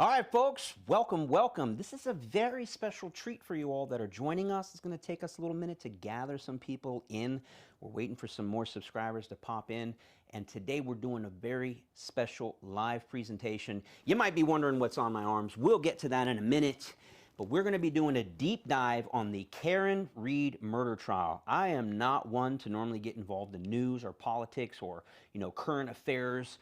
All right, folks, welcome, welcome. This is a very special treat for you all that are joining us. It's going to take us a little minute to gather some people in. We're waiting for some more subscribers to pop in. And today we're doing a very special live presentation. You might be wondering what's on my arms. We'll get to that in a minute. But we're going to be doing a deep dive on the Karen Read murder trial. I am not one to normally get involved in news or politics or, current affairs,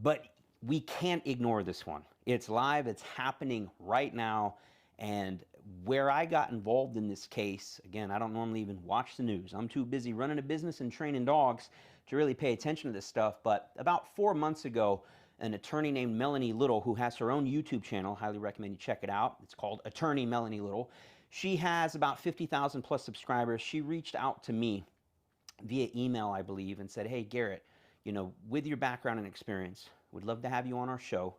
but we can't ignore this one. It's live, it's happening right now. And where I got involved in this case, again, I don't normally even watch the news. I'm too busy running a business and training dogs to really pay attention to this stuff. But about 4 months ago, an attorney named Melanie Little, who has her own YouTube channel, highly recommend you check it out. It's called Attorney Melanie Little. She has about 50,000 plus subscribers. She reached out to me via email, I believe, and said, hey, Garrett, with your background and experience, would love to have you on our show.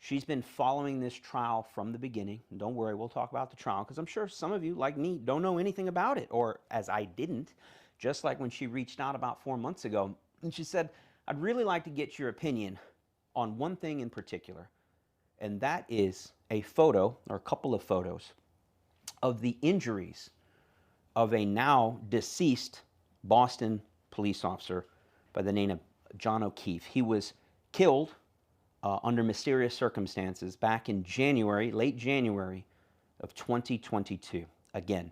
She's been following this trial from the beginning. Don't worry, we'll talk about the trial because I'm sure some of you, like me, don't know anything about it, or as I didn't, just like when she reached out about 4 months ago. And she said, I'd really like to get your opinion on one thing in particular, and that is a photo or a couple of photos of the injuries of a now deceased Boston police officer by the name of John O'Keefe. He was killed under mysterious circumstances back in January, late January of 2022. Again,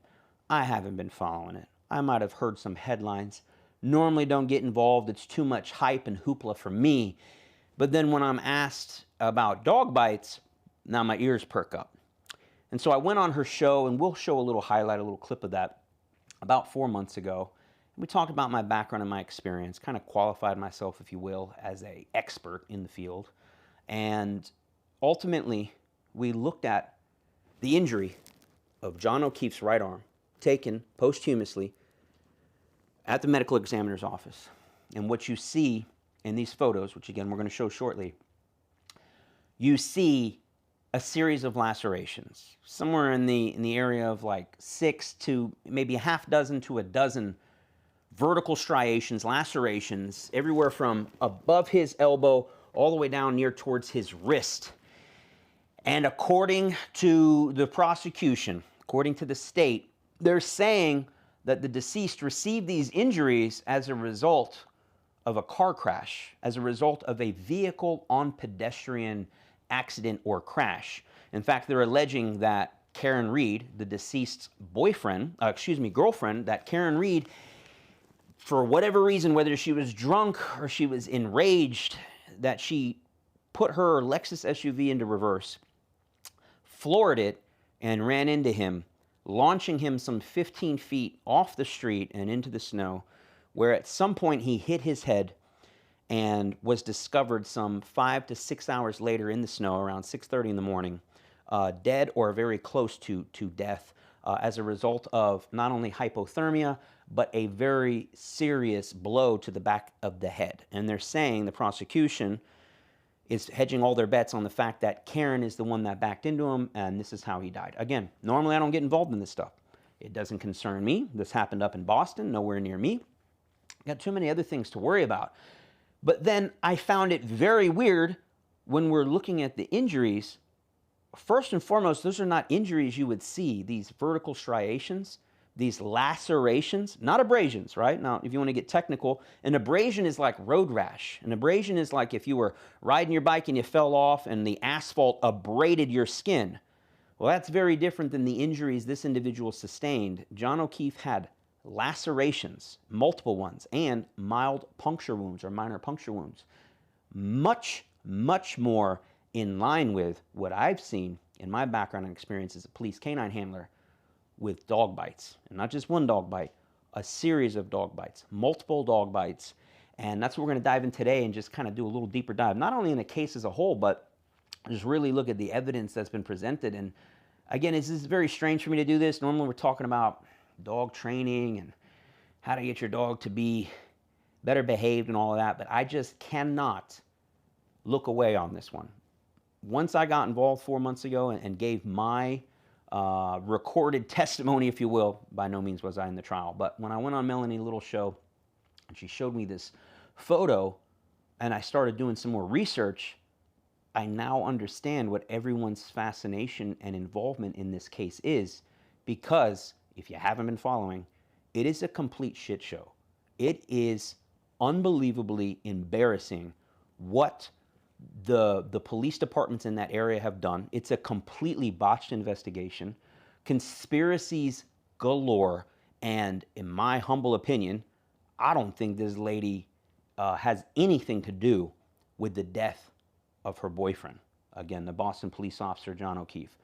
I haven't been following it. I might have heard some headlines. Normally don't get involved. It's too much hype and hoopla for me. But then when I'm asked about dog bites, now my ears perk up. And so I went on her show, and we'll show a little highlight, a little clip of that, about 4 months ago. We talked about my background and my experience, kind of qualified myself, if you will, as an expert in the field. And ultimately, we looked at the injury of John O'Keefe's right arm, taken posthumously at the medical examiner's office. And what you see in these photos, which again we're going to show shortly, you see a series of lacerations, somewhere in the area of like 6 to maybe a half dozen to a dozen vertical striations, lacerations, everywhere from above his elbow all the way down near towards his wrist. And according to the prosecution, according to the state, they're saying that the deceased received these injuries as a result of a car crash, as a result of a vehicle on pedestrian accident or crash. In fact, they're alleging that Karen Read, the deceased's girlfriend, that Karen Read, for whatever reason, whether she was drunk or she was enraged, that she put her Lexus SUV into reverse, floored it, and ran into him, launching him some 15 feet off the street and into the snow, where at some point he hit his head and was discovered some 5 to 6 hours later in the snow, around 6:30 in the morning, dead or very close to death as a result of not only hypothermia, but a very serious blow to the back of the head. And they're saying, the prosecution is hedging all their bets on the fact that Karen is the one that backed into him, and this is how he died. Again, normally I don't get involved in this stuff. It doesn't concern me. This happened up in Boston, nowhere near me. Got too many other things to worry about. But then I found it very weird when we're looking at the injuries. First and foremost, those are not injuries you would see, these vertical striations, these lacerations, not abrasions, right? Now, if you want to get technical, an abrasion is like road rash. An abrasion is like if you were riding your bike and you fell off and the asphalt abraded your skin. Well, that's very different than the injuries this individual sustained. John O'Keefe had lacerations, multiple ones, and mild puncture wounds or minor puncture wounds. Much, much more in line with what I've seen in my background and experience as a police canine handler with dog bites. And not just one dog bite, a series of dog bites, multiple dog bites. And that's what we're going to dive in today and just kind of do a little deeper dive, not only in the case as a whole, but just really look at the evidence that's been presented. And again, this is very strange for me to do this. Normally we're talking about dog training and how to get your dog to be better behaved and all of that, but I just cannot look away on this one. Once I got involved 4 months ago and gave my recorded testimony, if you will, by no means was I in the trial, but when I went on Melanie Little's show and she showed me this photo and I started doing some more research, I now understand what everyone's fascination and involvement in this case is, because if you haven't been following, it is a complete shit show. It is unbelievably embarrassing what the police departments in that area have done. It's a completely botched investigation, conspiracies galore, and in my humble opinion, I don't think this lady has anything to do with the death of her boyfriend. Again, the Boston police officer, John O'Keefe.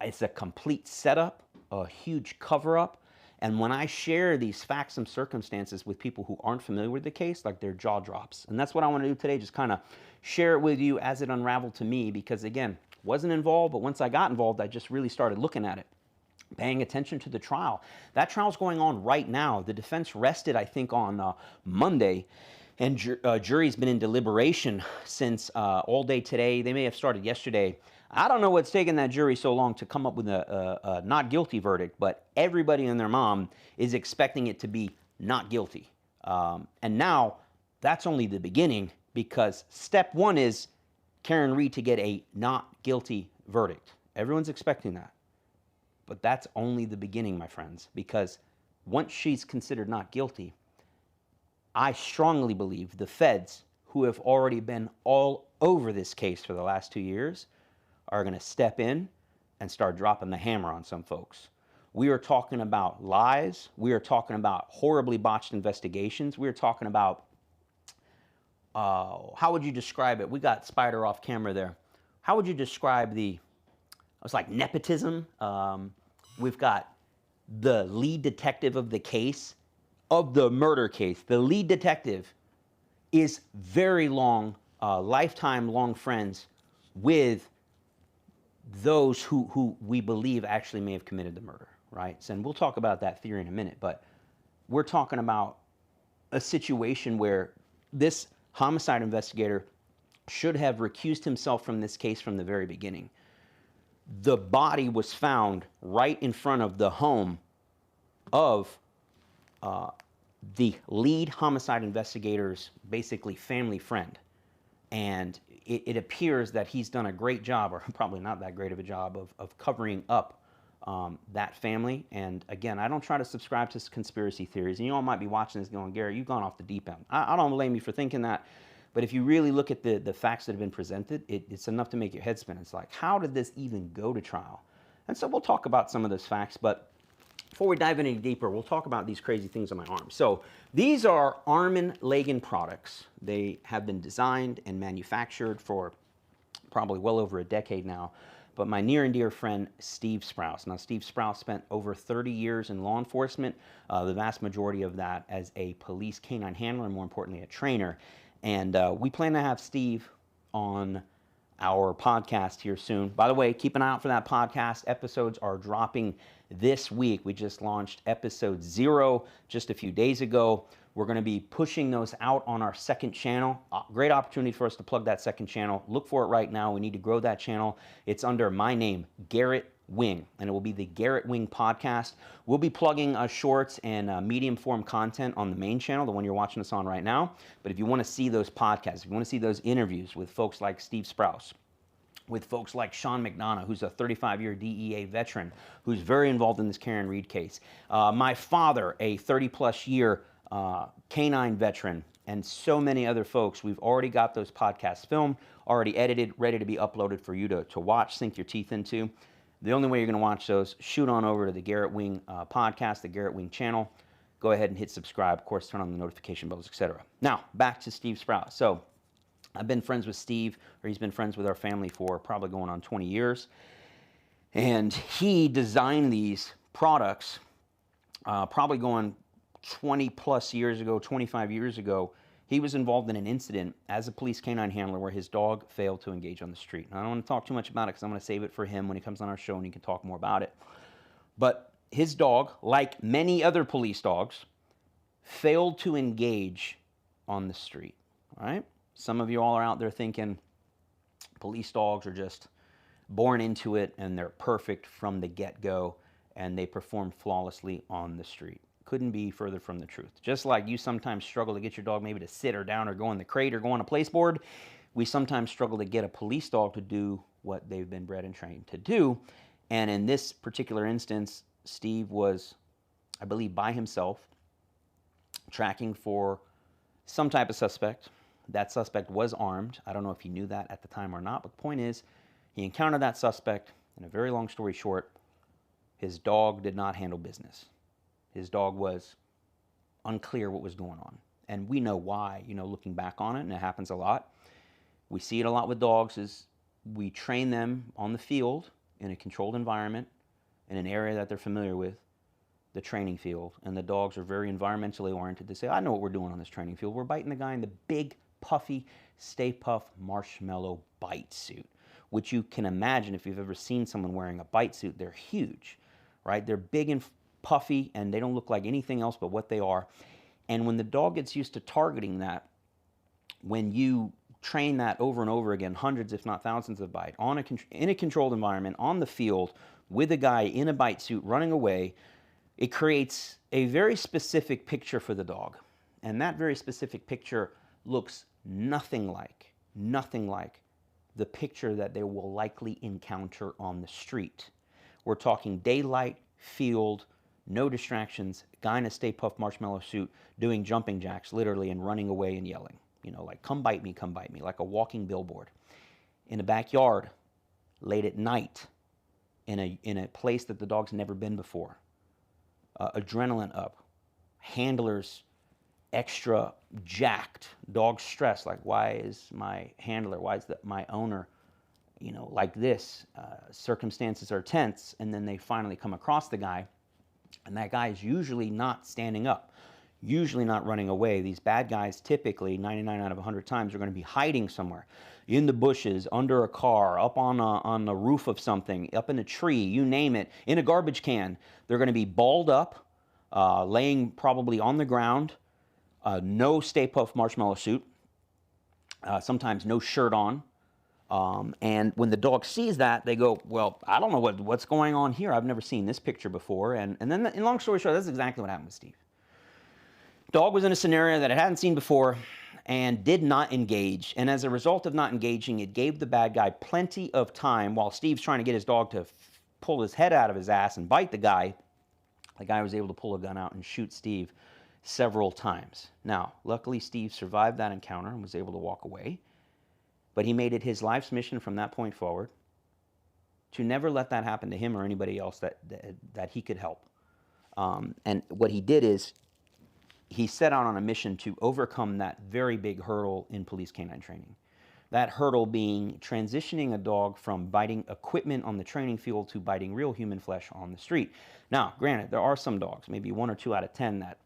It's a complete setup, a huge cover up. And when I share these facts and circumstances with people who aren't familiar with the case, like, their jaw drops. And that's what I want to do today, just kind of share it with you as it unraveled to me, because again, wasn't involved, but once I got involved, I just really started looking at it, paying attention to the trial. That trial's going on right now. The defense rested, I think, on Monday, and jury's been in deliberation since all day today. They may have started yesterday. I don't know what's taking that jury so long to come up with a not guilty verdict, but everybody and their mom is expecting it to be not guilty. And now that's only the beginning, because step one is Karen Read to get a not guilty verdict. Everyone's expecting that. But that's only the beginning, my friends, because once she's considered not guilty, I strongly believe the feds, who have already been all over this case for the last 2 years, are going to step in and start dropping the hammer on some folks. We are talking about lies. We are talking about horribly botched investigations. We are talking about, how would you describe it? We got Spider off camera there. How would you describe it's like nepotism. We've got the lead detective of the case, of the murder case. The lead detective is very lifetime long friends with those who we believe actually may have committed the murder, right? And we'll talk about that theory in a minute, but we're talking about a situation where this homicide investigator should have recused himself from this case from the very beginning. The body was found right in front of the home of the lead homicide investigator's basically family friend. And it appears that he's done a great job, or probably not that great of a job, of covering up that family. And again, I don't try to subscribe to conspiracy theories. And you all might be watching this going, Garrett, you've gone off the deep end. I don't blame you for thinking that. But if you really look at the facts that have been presented, it's enough to make your head spin. It's like, how did this even go to trial? And so we'll talk about some of those facts. But before we dive in any deeper, we'll talk about these crazy things on my arm. So these are Armin Lagan products. They have been designed and manufactured for probably well over a decade now. But my near and dear friend, Steve Sprouse. Now, Steve Sprouse spent over 30 years in law enforcement, the vast majority of that as a police canine handler, and more importantly, a trainer. And we plan to have Steve on our podcast here soon. By the way, keep an eye out for that podcast. Episodes are dropping this week. We just launched episode 0 just a few days ago. We're going to be pushing those out on our second channel. Great opportunity for us to plug that second channel. Look for it right now. We need to grow that channel. It's under my name, Garrett Wing, and it will be the Garrett Wing Podcast. We'll be plugging shorts and medium form content on the main channel, the one you're watching us on right now. But if you want to see those podcasts, if you want to see those interviews with folks like Steve Sprouse, with folks like Sean McDonough, who's a 35-year DEA veteran, who's very involved in this Karen Read case. My father, a 30-plus year canine veteran, and so many other folks. We've already got those podcasts filmed, already edited, ready to be uploaded for you to watch, sink your teeth into. The only way you're going to watch those, shoot on over to the Garrett Wing podcast, the Garrett Wing channel. Go ahead and hit subscribe. Of course, turn on the notification bells, etc. Now, back to Steve Sprouse. So I've been friends with Steve, or he's been friends with our family for probably going on 20 years. And he designed these products probably going 20 plus years ago, 25 years ago. He was involved in an incident as a police canine handler where his dog failed to engage on the street. Now, I don't want to talk too much about it because I'm going to save it for him when he comes on our show and he can talk more about it. But his dog, like many other police dogs, failed to engage on the street. All right? Some of you all are out there thinking police dogs are just born into it and they're perfect from the get-go and they perform flawlessly on the street. Couldn't be further from the truth. Just like you sometimes struggle to get your dog maybe to sit or down or go in the crate or go on a place board, we sometimes struggle to get a police dog to do what they've been bred and trained to do. And in this particular instance, Steve was, I believe, by himself, tracking for some type of suspect. That suspect was armed. I don't know if he knew that at the time or not, but the point is, he encountered that suspect, and a very long story short, his dog did not handle business. His dog was unclear what was going on. And we know why, looking back on it, and it happens a lot. We see it a lot with dogs, is we train them on the field in a controlled environment, in an area that they're familiar with, the training field, and the dogs are very environmentally oriented. They say, I know what we're doing on this training field. We're biting the guy in the big, puffy, Stay Puft Marshmallow bite suit, which you can imagine if you've ever seen someone wearing a bite suit. They're huge, right? They're big and puffy, and they don't look like anything else but what they are. And when the dog gets used to targeting that, when you train that over and over again, hundreds if not thousands of bites, in a controlled environment, on the field, with a guy in a bite suit running away, it creates a very specific picture for the dog. And that very specific picture looks nothing like the picture that they will likely encounter on the street. We're talking daylight, field, no distractions, guy in a Stay Puft Marshmallow suit doing jumping jacks literally and running away and yelling. Like, come bite me, like a walking billboard. In a backyard, late at night, in a place that the dog's never been before. Adrenaline up, handlers extra jacked, dog stressed, like, why is my handler, why is my owner, like this? Circumstances are tense, and then they finally come across the guy, and that guy is usually not standing up, usually not running away. These bad guys typically, 99 out of 100 times, are going to be hiding somewhere, in the bushes, under a car, up on the roof of something, up in a tree, you name it, in a garbage can. They're going to be balled up, laying probably on the ground, no Stay Puft Marshmallow suit, sometimes no shirt on. And when the dog sees that, they go, well, I don't know what's going on here. I've never seen this picture before. And then, in long story short, that's exactly what happened with Steve. Dog was in a scenario that it hadn't seen before and did not engage. And as a result of not engaging, it gave the bad guy plenty of time while Steve's trying to get his dog to pull his head out of his ass and bite the guy. The guy was able to pull a gun out and shoot Steve several times. Now, luckily, Steve survived that encounter and was able to walk away. But he made it his life's mission from that point forward to never let that happen to him or anybody else that he could help. And what he did is he set out on a mission to overcome that very big hurdle in police canine training. That hurdle being transitioning a dog from biting equipment on the training field to biting real human flesh on the street. Now, granted, there are some dogs, maybe 1 or 2 out of 10, that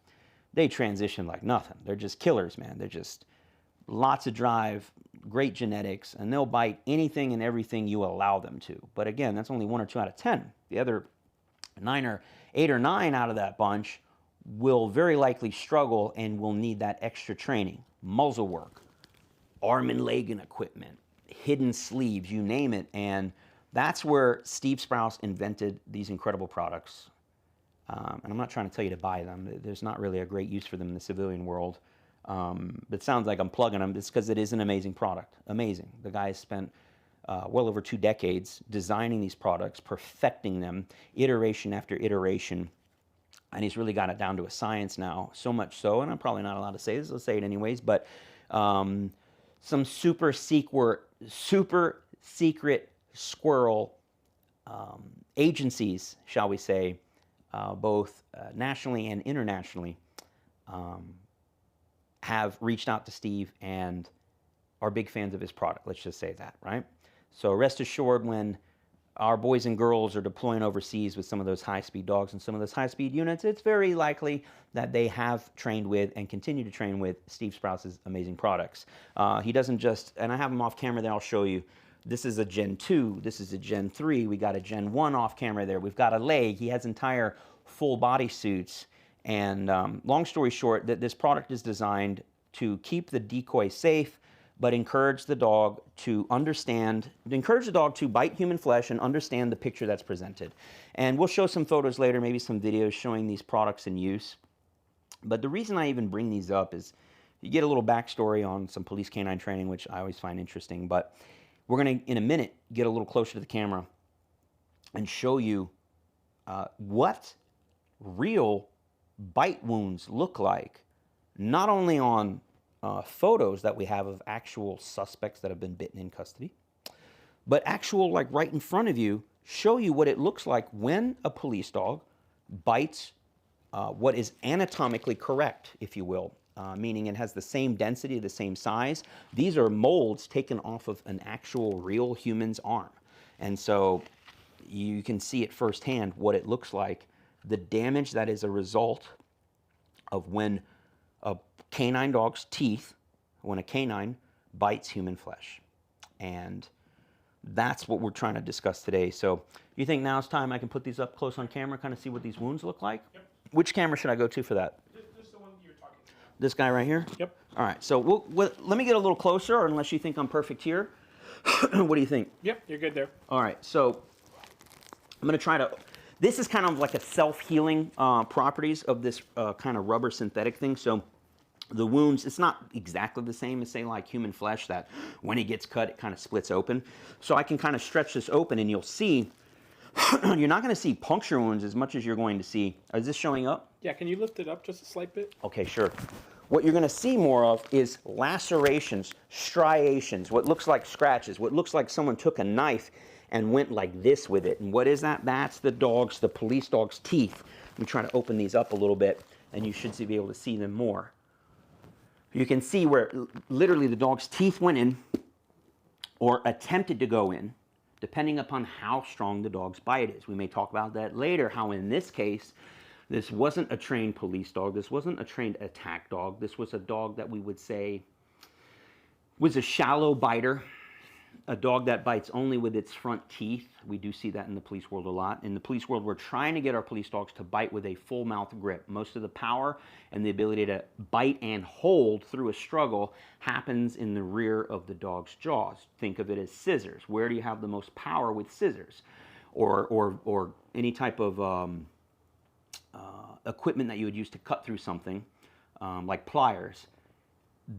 they transition like nothing. They're just killers, man. They're just lots of drive, great genetics, and they'll bite anything and everything you allow them to. But again, that's only 1 or 2 out of 10. The other 8 or 9 out of that bunch will very likely struggle and will need that extra training. Muzzle work, arm and leg and equipment, hidden sleeves, you name it. And that's where Steve Sprouse invented these incredible products. And I'm not trying to tell you to buy them. There's not really a great use for them in the civilian world. But it sounds like I'm plugging them. It's because it is an amazing product. Amazing. The guy has spent well over 2 decades designing these products, perfecting them, iteration after iteration. And he's really got it down to a science now, so much so, and I'm probably not allowed to say this, let's say it anyways, but some super secret squirrel agencies, shall we say, both nationally and internationally, have reached out to Steve and are big fans of his product. Let's just say that, right? So rest assured, when our boys and girls are deploying overseas with some of those high-speed dogs and some of those high-speed units, it's very likely that they have trained with and continue to train with Steve Sprouse's amazing products. He doesn't just, and I have them off camera there, I'll show you. This is a Gen 2, this is a Gen 3, we got a Gen 1 off camera there, we've got a leg, he has entire full body suits. And long story short, that this product is designed to keep the decoy safe, but encourage the dog to encourage the dog to bite human flesh and understand the picture that's presented. And we'll show some photos later, maybe some videos showing these products in use. But the reason I even bring these up is you get a little backstory on some police canine training, which I always find interesting. But we're going to, in a minute, get a little closer to the camera and show you what real bite wounds look like, not only on photos that we have of actual suspects that have been bitten in custody, but actual, like right in front of you, show you what it looks like when a police dog bites what is anatomically correct, if you will, meaning it has the same density, the same size. These are molds taken off of an actual real human's arm. And so you can see it firsthand what it looks like, the damage that is a result of when a canine dog's teeth, when a canine bites human flesh. And that's what we're trying to discuss today. So you think now's time I can put these up close on camera, kind of see what these wounds look like? Yep. Which camera should I go to for that? Just the one you're talking about. This guy right here? Yep. All right, so let me get a little closer, or unless you think I'm perfect here. What do you think? Yep, you're good there. All right, so I'm going to try to, this is kind of like a self-healing properties of this kind of rubber synthetic thing. So the wounds, it's not exactly the same as, say, like human flesh, that when it gets cut, it kind of splits open. So I can kind of stretch this open, and you'll see, you're not going to see puncture wounds as much as you're going to see. Is this showing up? Yeah, can you lift it up just a slight bit? Okay, sure. What you're going to see more of is lacerations, striations, what looks like scratches, what looks like someone took a knife and went like this with it. And what is that? That's the police dog's teeth. Let me try to open these up a little bit, and you should be able to see them more. You can see where literally the dog's teeth went in or attempted to go in, depending upon how strong the dog's bite is. We may talk about that later, how in this case, this wasn't a trained police dog. This wasn't a trained attack dog. This was a dog that we would say was a shallow biter, a dog that bites only with its front teeth. We do see that in the police world a lot. In the police world, we're trying to get our police dogs to bite with a full mouth grip. Most of the power and the ability to bite and hold through a struggle happens in the rear of the dog's jaws. Think of it as scissors. Where do you have the most power with scissors? Or any type of equipment that you would use to cut through something, like pliers.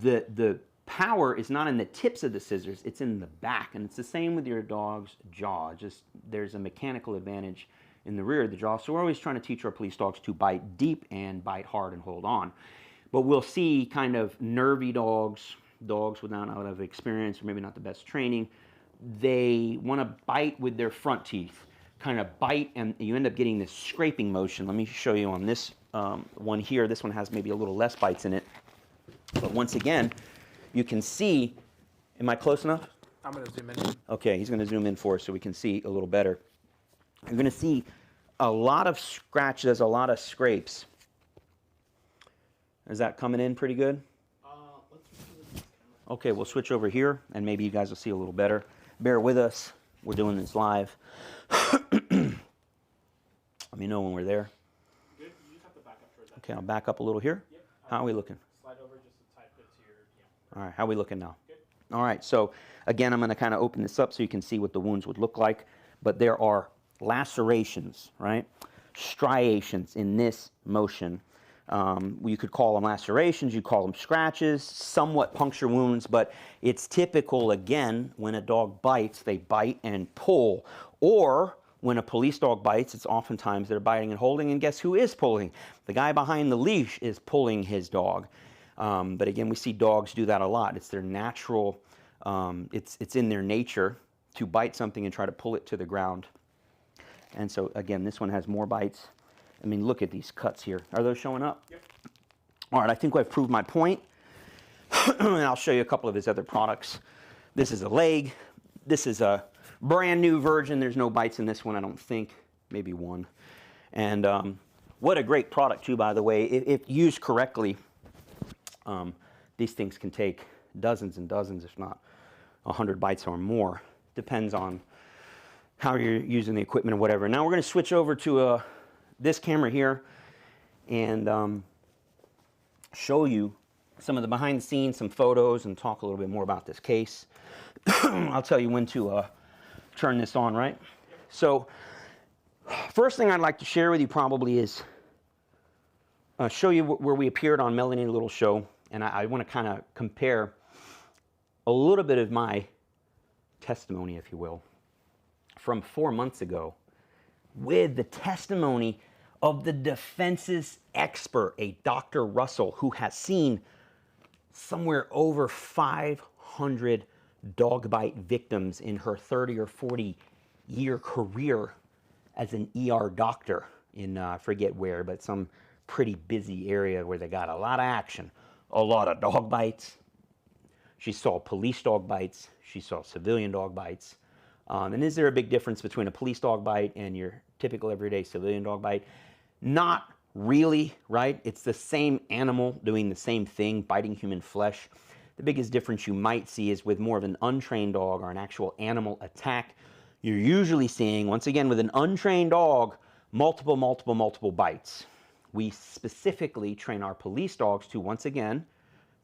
The power is not in the tips of the scissors, it's in the back. And it's the same with your dog's jaw. Just there's a mechanical advantage in the rear of the jaw. So we're always trying to teach our police dogs to bite deep and bite hard and hold on. But we'll see kind of nervy dogs without a lot of experience, or maybe not the best training. They want to bite with their front teeth, kind of bite, and you end up getting this scraping motion. Let me show you on this one here. This one has maybe a little less bites in it. But once again, you can see, am I close enough? I'm going to zoom in. Okay, he's going to zoom in for us so we can see a little better. You're going to see a lot of scratches, a lot of scrapes. Is that coming in pretty good? Let's switch to this camera. Okay, we'll switch over here, and maybe you guys will see a little better. Bear with us. We're doing this live. Let me know when we're there. Good. You just have to back up towards that. Okay, I'll back up a little here. Yep. How are we looking? Slide over just a tight bit to your All right, how are we looking now? Good. All right, so again, I'm going to kind of open this up so you can see what the wounds would look like. But there are lacerations, right? Striations in this motion. You could call them lacerations, you call them scratches, somewhat puncture wounds, but it's typical, again, when a dog bites, they bite and pull. Or when a police dog bites, it's oftentimes they're biting and holding, and guess who is pulling? The guy behind the leash is pulling his dog. But again, we see dogs do that a lot. It's their natural, it's in their nature to bite something and try to pull it to the ground. And so again, this one has more bites. I mean, look at these cuts here. Are those showing up? Yep. All right, I think I've proved my point. And I'll show you a couple of his other products. This is a leg. This is a brand new version. There's no bites in this one, I don't think. Maybe one. And what a great product, too, by the way. If used correctly, these things can take dozens and dozens, if not 100 bites or more. Depends on how you're using the equipment or whatever. Now we're going to switch over to this camera here and show you some of the behind the scenes, some photos, and talk a little bit more about this case. I'll tell you when to turn this on, right? So first thing I'd like to share with you probably is show you where we appeared on Melanie Little Show and I want to kind of compare a little bit of my testimony, if you will, from 4 months ago with the testimony of the defense's expert, a Dr. Russell, who has seen somewhere over 500 dog bite victims in her 30 or 40 year career as an ER doctor in, I forget where, but some pretty busy area where they got a lot of action, a lot of dog bites. She saw police dog bites. She saw civilian dog bites. And is there a big difference between a police dog bite and your typical everyday civilian dog bite? Not really, right? It's the same animal doing the same thing, biting human flesh. The biggest difference you might see is with more of an untrained dog or an actual animal attack. You're usually seeing, once again, with an untrained dog, multiple bites. We specifically train our police dogs to, once again,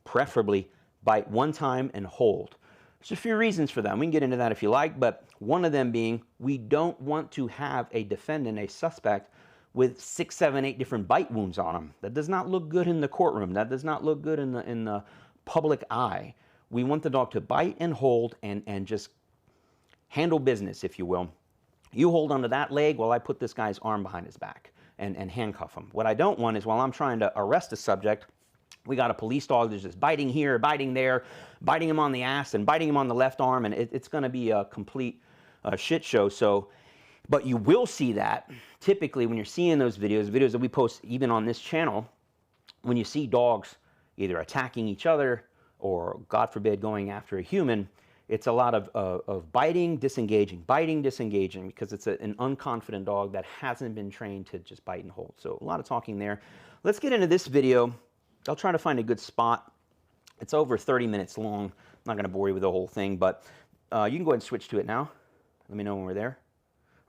preferably bite one time and hold. There's a few reasons for that. We can get into that if you like, but one of them being we don't want to have a defendant, a suspect, with 6, 7, 8 different bite wounds on them. That does not look good in the courtroom. That does not look good in the public eye. We want the dog to bite and hold and just handle business, if you will. You hold onto that leg while I put this guy's arm behind his back and handcuff him. What I don't want is while I'm trying to arrest a subject, we got a police dog that's just biting here, biting there, biting him on the ass and biting him on the left arm, and it's going to be a complete shit show. So, but you will see that typically when you're seeing those videos that we post even on this channel, when you see dogs either attacking each other or, God forbid, going after a human, it's a lot of biting, disengaging, because it's an unconfident dog that hasn't been trained to just bite and hold. So a lot of talking there. Let's get into this video. I'll try to find a good spot. It's over 30 minutes long. I'm not going to bore you with the whole thing, but you can go ahead and switch to it now. Let me know when we're there.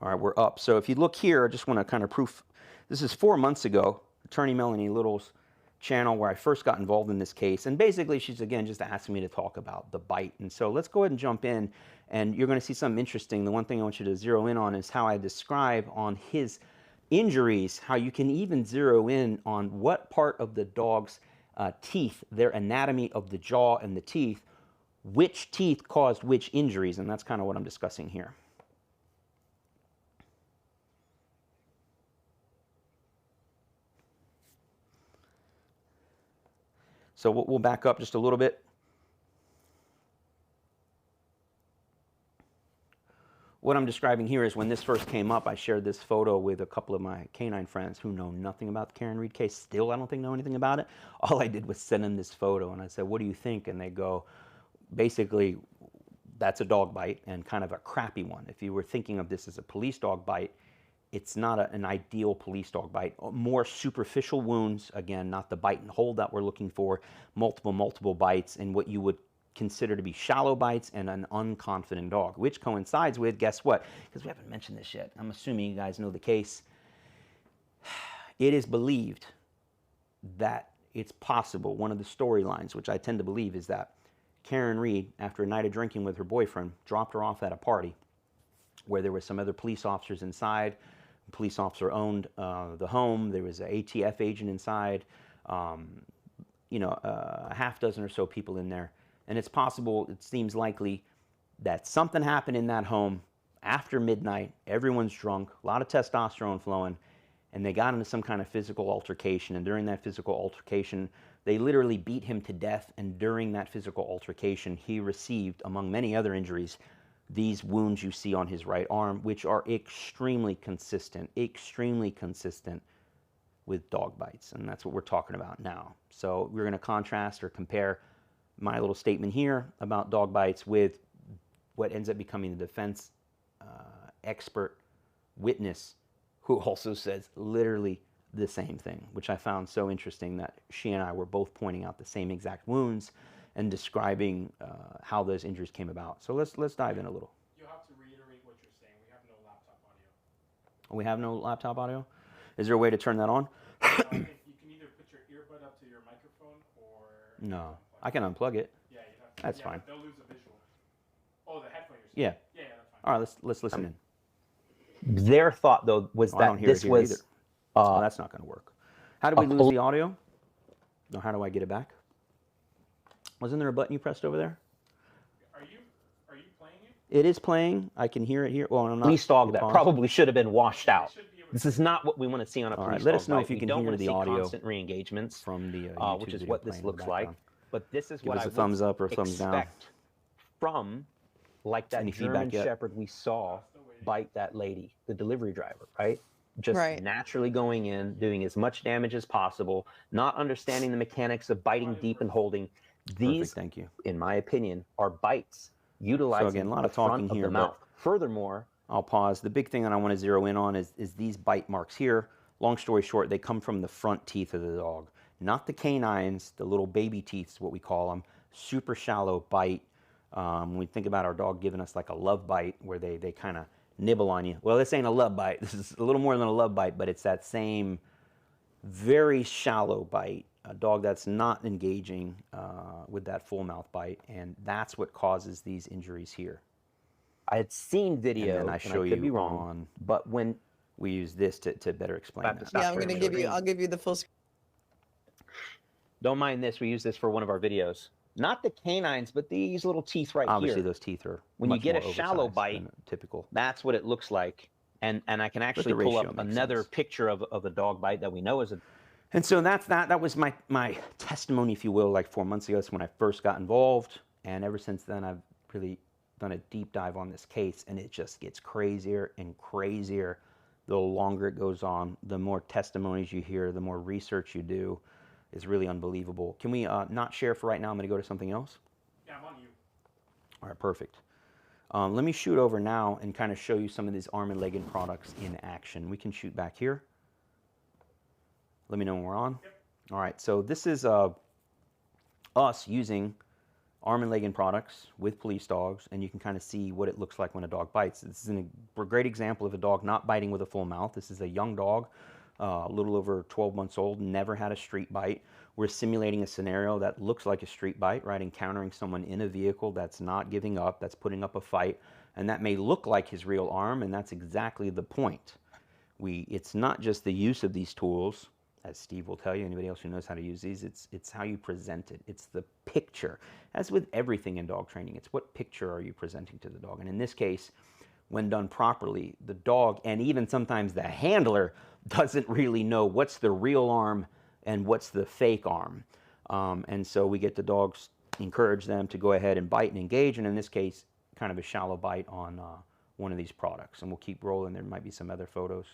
All right, we're up. So if you look here, I just want to kind of proof. This is 4 months ago, Attorney Melanie Little's channel where I first got involved in this case. And basically, she's, again, just asking me to talk about the bite. And so let's go ahead and jump in, and you're going to see something interesting. The one thing I want you to zero in on is how I describe on his injuries, how you can even zero in on what part of the dog's teeth, their anatomy of the jaw and the teeth, which teeth caused which injuries, and that's kind of what I'm discussing here. So we'll back up just a little bit. What I'm describing here is when this first came up, I shared this photo with a couple of my canine friends who know nothing about the Karen Read case. Still, I don't think know anything about it. All I did was send them this photo, and I said, what do you think? And they go, basically, that's a dog bite, and kind of a crappy one. If you were thinking of this as a police dog bite, it's not an ideal police dog bite. More superficial wounds, again, not the bite and hold that we're looking for, multiple bites, and what you would consider to be shallow bites and an unconfident dog, which coincides with, guess what? Because we haven't mentioned this yet. I'm assuming you guys know the case. It is believed that it's possible, one of the storylines, which I tend to believe, is that Karen Read, after a night of drinking with her boyfriend, dropped her off at a party where there were some other police officers inside. The police officer owned the home. There was an ATF agent inside, a half dozen or so people in there. And it's possible, it seems likely, that something happened in that home after midnight. Everyone's drunk, a lot of testosterone flowing, and they got into some kind of physical altercation. And during that physical altercation, they literally beat him to death. And during that physical altercation, he received, among many other injuries, these wounds you see on his right arm, which are extremely consistent with dog bites. And that's what we're talking about now. So we're going to contrast or compare my little statement here about dog bites with what ends up becoming the defense expert witness, who also says literally the same thing, which I found so interesting that she and I were both pointing out the same exact wounds and describing how those injuries came about. So let's dive in a little. You'll have to reiterate what you're saying. We have no laptop audio. We have no laptop audio? Is there a way to turn that on? You can either put your earbud up to your microphone or... No. I can unplug it. Yeah, you have to. That's fine. They'll lose a visual. Oh, the headphone you're saying. Yeah. Yeah, that's fine. All right, let's listen in. Their thought, though, was I that don't hear this it here was either. Oh, that's not going to work. How do we lose the audio? No, how do I get it back? Wasn't there a button you pressed over there? Are you playing it? It is playing. I can hear it here. Well, I'm not. Police dog that pause. probably should have been washed out. should be able to This is not what we want to see on a All police right, let dog us know bite. if you We can don't hear want to the see audio constant re-engagements, from the which YouTube is video what this playing in the looks like. background. But this is Give what us I a thumbs up or a thumbs down. expect from, like that Any German feedback yet? Shepherd we saw bite that lady, the delivery driver, right? Just naturally going in, doing as much damage as possible, not understanding the mechanics of biting deep and holding. These, Perfect, thank you. in my opinion, are bites utilizing again, a lot the of talking front of here, the but mouth. Furthermore, I'll pause. The big thing that I want to zero in on is these bite marks here. Long story short, they come from the front teeth of the dog, not the canines, the little baby teeth is what we call them. Super shallow bite. When we think about our dog giving us like a love bite where they kind of nibble on you. Well, this ain't a love bite. This is a little more than a love bite, but it's that same very shallow bite. A dog that's not engaging with that full mouth bite, and that's what causes these injuries here. I had seen video, and then I show could be you wrong, on. but when We use this to better explain About to that. stop Yeah, I'm sharing gonna my give you. screen. I'll give you the full screen. Don't mind this. We use this for one of our videos. Not the canines, but these little teeth right Obviously, here. those teeth are When you much get more a shallow oversized bite, than typical. That's what it looks like. And I can actually pull ratio up makes another sense. picture of a dog bite that we know is a. And so that was my testimony, if you will, like 4 months ago. That's when I first got involved. And ever since then, I've really done a deep dive on this case. And it just gets crazier and crazier the longer it goes on. The more testimonies you hear, the more research you do. Is really unbelievable. Can we not share for right now? I'm going to go to something else. Yeah, I'm on you. All right, perfect. Let me shoot over now and kind of show you some of these Arm & Legged products in action. We can shoot back here. Let me know when we're on. Yep. All right, so this is us using Arm & Legged products with police dogs, and you can kind of see what it looks like when a dog bites. This is a great example of a dog not biting with a full mouth. This is a young dog, a little over 12 months old, never had a street bite. We're simulating a scenario that looks like a street bite, right? Encountering someone in a vehicle that's not giving up, that's putting up a fight, and that may look like his real arm, and that's exactly the point. It's not just the use of these tools, as Steve will tell you, anybody else who knows how to use these, it's how you present it. It's the picture. As with everything in dog training, it's what picture are you presenting to the dog. And in this case, when done properly, the dog, and even sometimes the handler, doesn't really know what's the real arm and what's the fake arm. And so we get the dogs, encourage them to go ahead and bite and engage, and in this case, kind of a shallow bite on one of these products. And we'll keep rolling. There might be some other photos.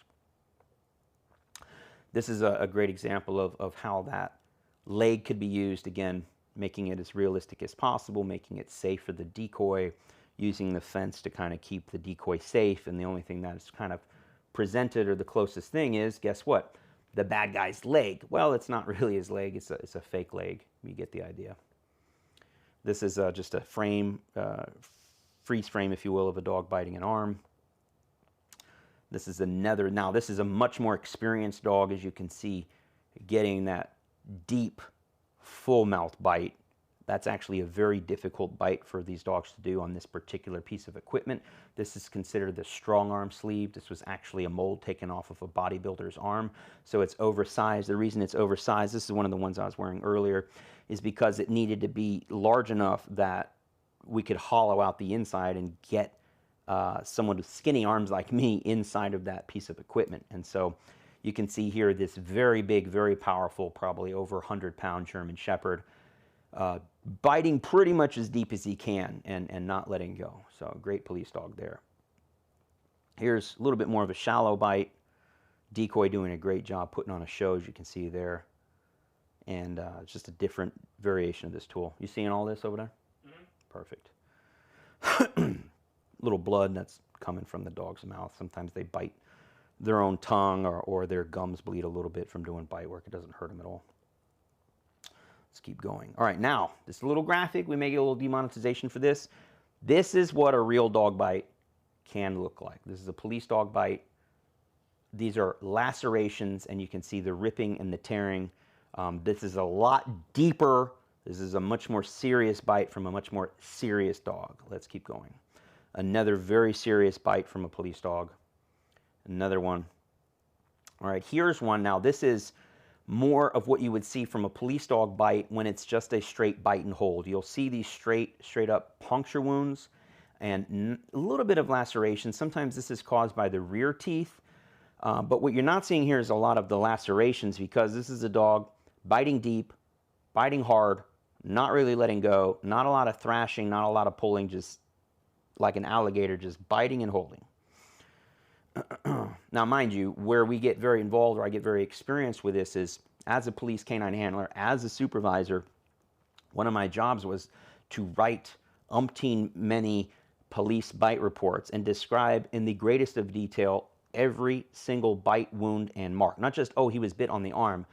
This is a great example of how that leg could be used, again, making it as realistic as possible, making it safe for the decoy, using the fence to kind of keep the decoy safe, and the only thing that is kind of presented, or the closest thing is, guess what? The bad guy's leg. Well, it's not really his leg, it's a fake leg. You get the idea. This is just a frame, freeze frame, if you will, of a dog biting an arm. This is another, now this is a much more experienced dog, as you can see, getting that deep, full mouth bite. That's actually a very difficult bite for these dogs to do on this particular piece of equipment. This is considered the strong arm sleeve. This was actually a mold taken off of a bodybuilder's arm, so it's oversized. The reason it's oversized, this is one of the ones I was wearing earlier, is because it needed to be large enough that we could hollow out the inside and get someone with skinny arms like me inside of that piece of equipment. And so you can see here this very big, very powerful, probably over 100-pound German Shepherd, biting pretty much as deep as he can and not letting go. So great police dog there. Here's a little bit more of a shallow bite. Decoy doing a great job putting on a show, as you can see there. And it's just a different variation of this tool. You seeing all this over there? Mm-hmm. Perfect. Little blood that's coming from the dog's mouth. Sometimes they bite their own tongue, or their gums bleed a little bit from doing bite work. It doesn't hurt them at all. Let's keep going. All right, now, this little graphic, we may get a little demonetization for this. This is what a real dog bite can look like. This is a police dog bite. These are lacerations, and you can see the ripping and the tearing. This is a lot deeper. This is a much more serious bite from a much more serious dog. Let's keep going. Another very serious bite from a police dog. Another one. All right, here's one. Now, this is more of what you would see from a police dog bite when it's just a straight bite and hold. You'll see these straight up puncture wounds and a little bit of laceration. Sometimes this is caused by the rear teeth, but what you're not seeing here is a lot of the lacerations, because this is a dog biting deep, biting hard, not really letting go, not a lot of thrashing, not a lot of pulling, just like an alligator, just biting and holding. Now, mind you, where we get very involved, or I get very experienced with this, is as a police canine handler, as a supervisor, one of my jobs was to write umpteen many police bite reports and describe in the greatest of detail every single bite, wound, and mark. Not just, oh, he was bit on the arm.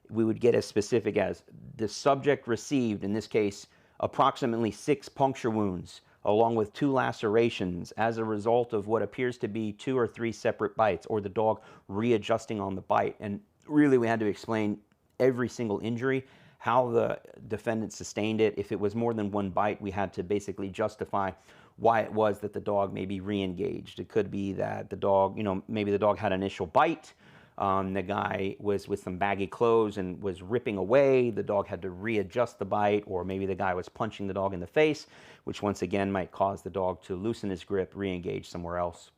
We would get as specific as the subject received, in this case, approximately 6 puncture wounds, along with 2 lacerations as a result of what appears to be 2 or 3 separate bites, or the dog readjusting on the bite. And really, we had to explain every single injury, how the defendant sustained it. If it was more than 1 bite, we had to basically justify why it was that the dog may be re-engaged. It could be that the dog, maybe the dog had an initial bite. The guy was with some baggy clothes and was ripping away. The dog had to readjust the bite, or maybe the guy was punching the dog in the face, which once again might cause the dog to loosen his grip, re-engage somewhere else.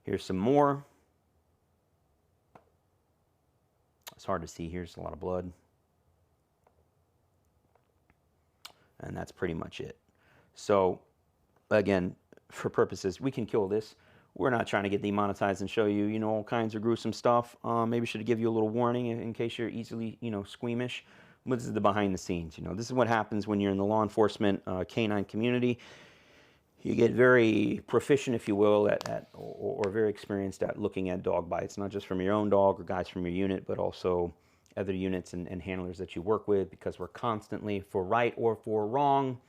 Here's some more. It's hard to see. Here's a lot of blood. And that's pretty much it. So, again, for purposes, we can kill this. We're not trying to get demonetized and show you, all kinds of gruesome stuff. Maybe should give you a little warning in case you're easily, squeamish. But this is the behind the scenes. This is what happens when you're in the law enforcement canine community. You get very proficient, if you will, or very experienced at looking at dog bites, not just from your own dog or guys from your unit, but also other units and handlers that you work with, because we're constantly, for right or for wrong,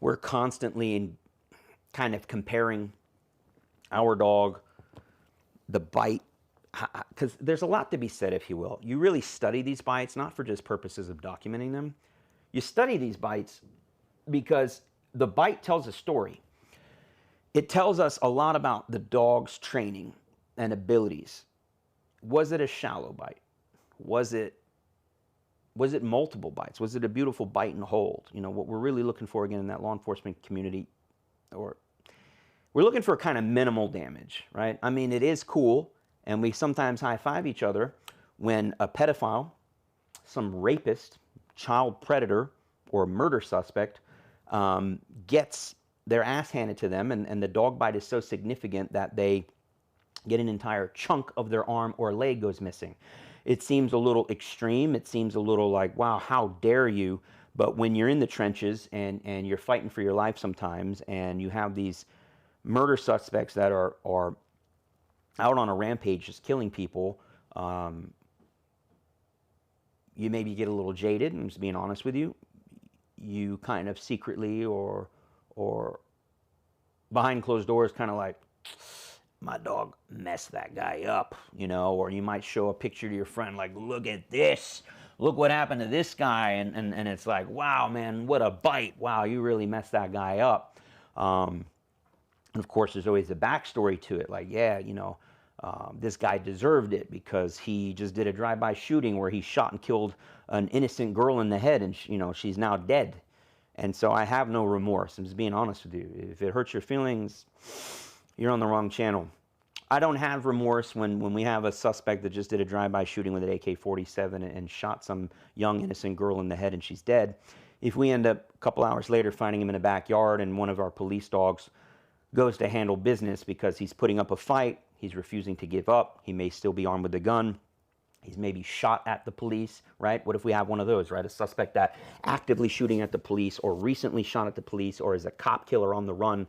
we're constantly kind of comparing our dog, the bite, because there's a lot to be said, if you will. You really study these bites, not for just purposes of documenting them. You study these bites because the bite tells a story. It tells us a lot about the dog's training and abilities. Was it a shallow bite? Was it multiple bites? Was it a beautiful bite and hold? What we're really looking for, again, in that law enforcement community, we're looking for kind of minimal damage, right? I mean, it is cool, and we sometimes high-five each other when a pedophile, some rapist, child predator, or murder suspect gets their ass handed to them, and the dog bite is so significant that they get an entire chunk of their arm or leg goes missing. It seems a little extreme. It seems a little like, wow, how dare you? But when you're in the trenches and you're fighting for your life sometimes, and you have these murder suspects that are out on a rampage just killing people, you maybe get a little jaded. I'm just being honest with you. You kind of secretly or behind closed doors kind of like, my dog messed that guy up, or you might show a picture to your friend like, look at this, look what happened to this guy, and it's like, wow, man, what a bite, wow, you really messed that guy up. And of course, there's always a backstory to it, like, yeah, this guy deserved it because he just did a drive-by shooting where he shot and killed an innocent girl in the head, and she's now dead. And so I have no remorse. I'm just being honest with you. If it hurts your feelings, you're on the wrong channel. I don't have remorse when we have a suspect that just did a drive-by shooting with an AK-47 and shot some young innocent girl in the head and she's dead. If we end up a couple hours later finding him in a backyard and one of our police dogs goes to handle business because he's putting up a fight, he's refusing to give up, he may still be armed with a gun, he's maybe shot at the police, right? What if we have one of those, right? A suspect that actively shooting at the police or recently shot at the police or is a cop killer on the run.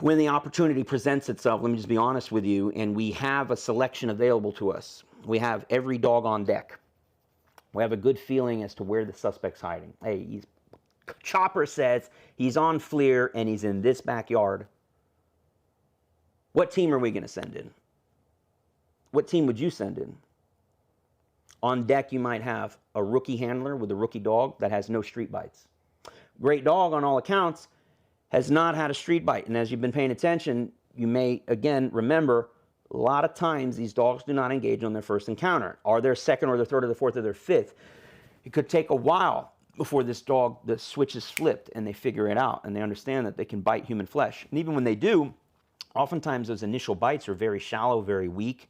When the opportunity presents itself, let me just be honest with you, and we have a selection available to us. We have every dog on deck. We have a good feeling as to where the suspect's hiding. Hey, Chopper says he's on FLIR and he's in this backyard. What team are we going to send in? What team would you send in? On deck, you might have a rookie handler with a rookie dog that has no street bites. Great dog on all accounts, has not had a street bite. And as you've been paying attention, you may, again, remember A lot of times these dogs do not engage on their first encounter, or their second or their third or the fourth or their fifth. It could take a while before this dog, the switch is flipped and they figure it out and they understand that they can bite human flesh. And even when they do, oftentimes those initial bites are very shallow, very weak,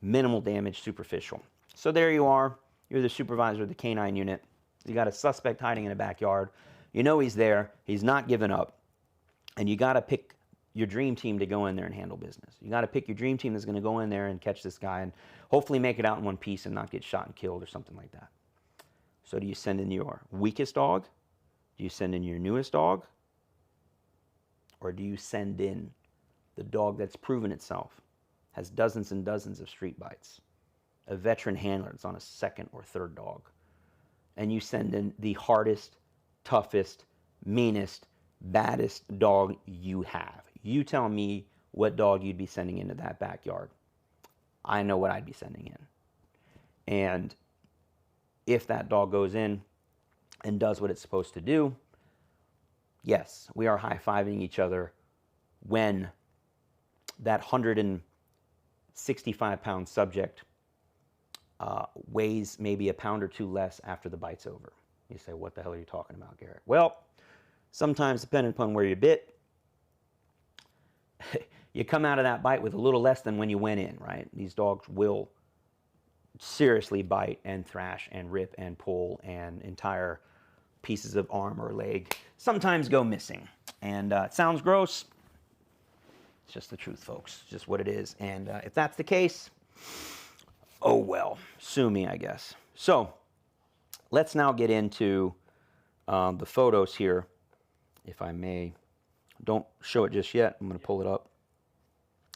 minimal damage, superficial. So there you are. You're the supervisor of the canine unit. You got a suspect hiding in a backyard. You know he's there. He's not giving up. And you got to pick your dream team to go in there and handle business. You got to pick your dream team that's going to go in there and catch this guy and hopefully make it out in one piece and not get shot and killed or something like that. So do you send in your weakest dog? Do you send in your newest dog? Or do you send in the dog that's proven itself, has dozens and dozens of street bites, a veteran handler that's on a second or third dog, and you send in the hardest, toughest, meanest, baddest dog you have? You tell me what dog you'd be sending into that backyard. I know what I'd be sending in. And if that dog goes in and does what it's supposed to do, yes, we are high-fiving each other when that 165-pound subject weighs maybe a pound or two less after the bite's over. You say, what the hell are you talking about, Garrett? Well, sometimes, depending upon where you bit, you come out of that bite with a little less than when you went in, right? These dogs will seriously bite and thrash and rip and pull, and entire pieces of arm or leg sometimes go missing. And it sounds gross. It's just the truth, folks. It's just what it is. And if that's the case, oh well, sue me, I guess. So let's now get into the photos here, if I may. Don't show it just yet. I'm going to pull it up.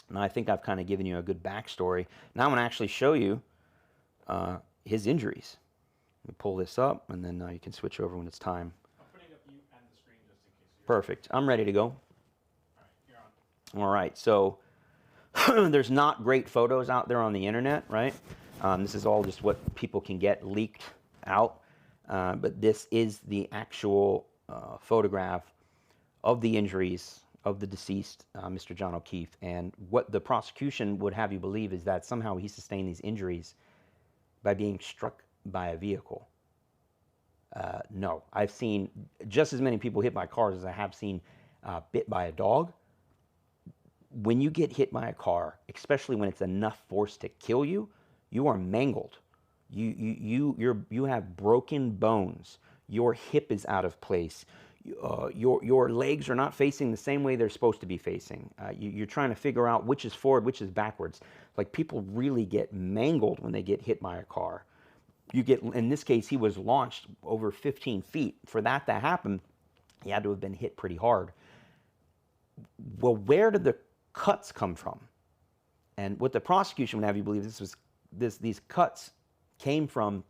Now, I think I've kind of given you a good backstory. Now I'm going to actually show you his injuries. Let me pull this up, and then you can switch over when it's time. I'm putting up you and the screen just in case you're... Perfect. I'm ready to go. All right, you're on. All right. So there's not great photos out there on the internet, right? This is all just what people can get leaked out. But this is the actual photograph of the injuries of the deceased, Mr. John O'Keefe. And what the prosecution would have you believe is that somehow he sustained these injuries by being struck by a vehicle. No, I've seen just as many people hit by cars as I have seen bit by a dog. When you get hit by a car, especially when it's enough force to kill you, you are mangled. You have broken bones. Your hip is out of place. Your legs are not facing the same way they're supposed to be facing. You're trying to figure out which is forward, which is backwards. Like, people really get mangled when they get hit by a car. You get, in this case, he was launched over 15 feet. For that to happen, he had to have been hit pretty hard. Well, where did the cuts come from? And what the prosecution would have you believe these cuts came from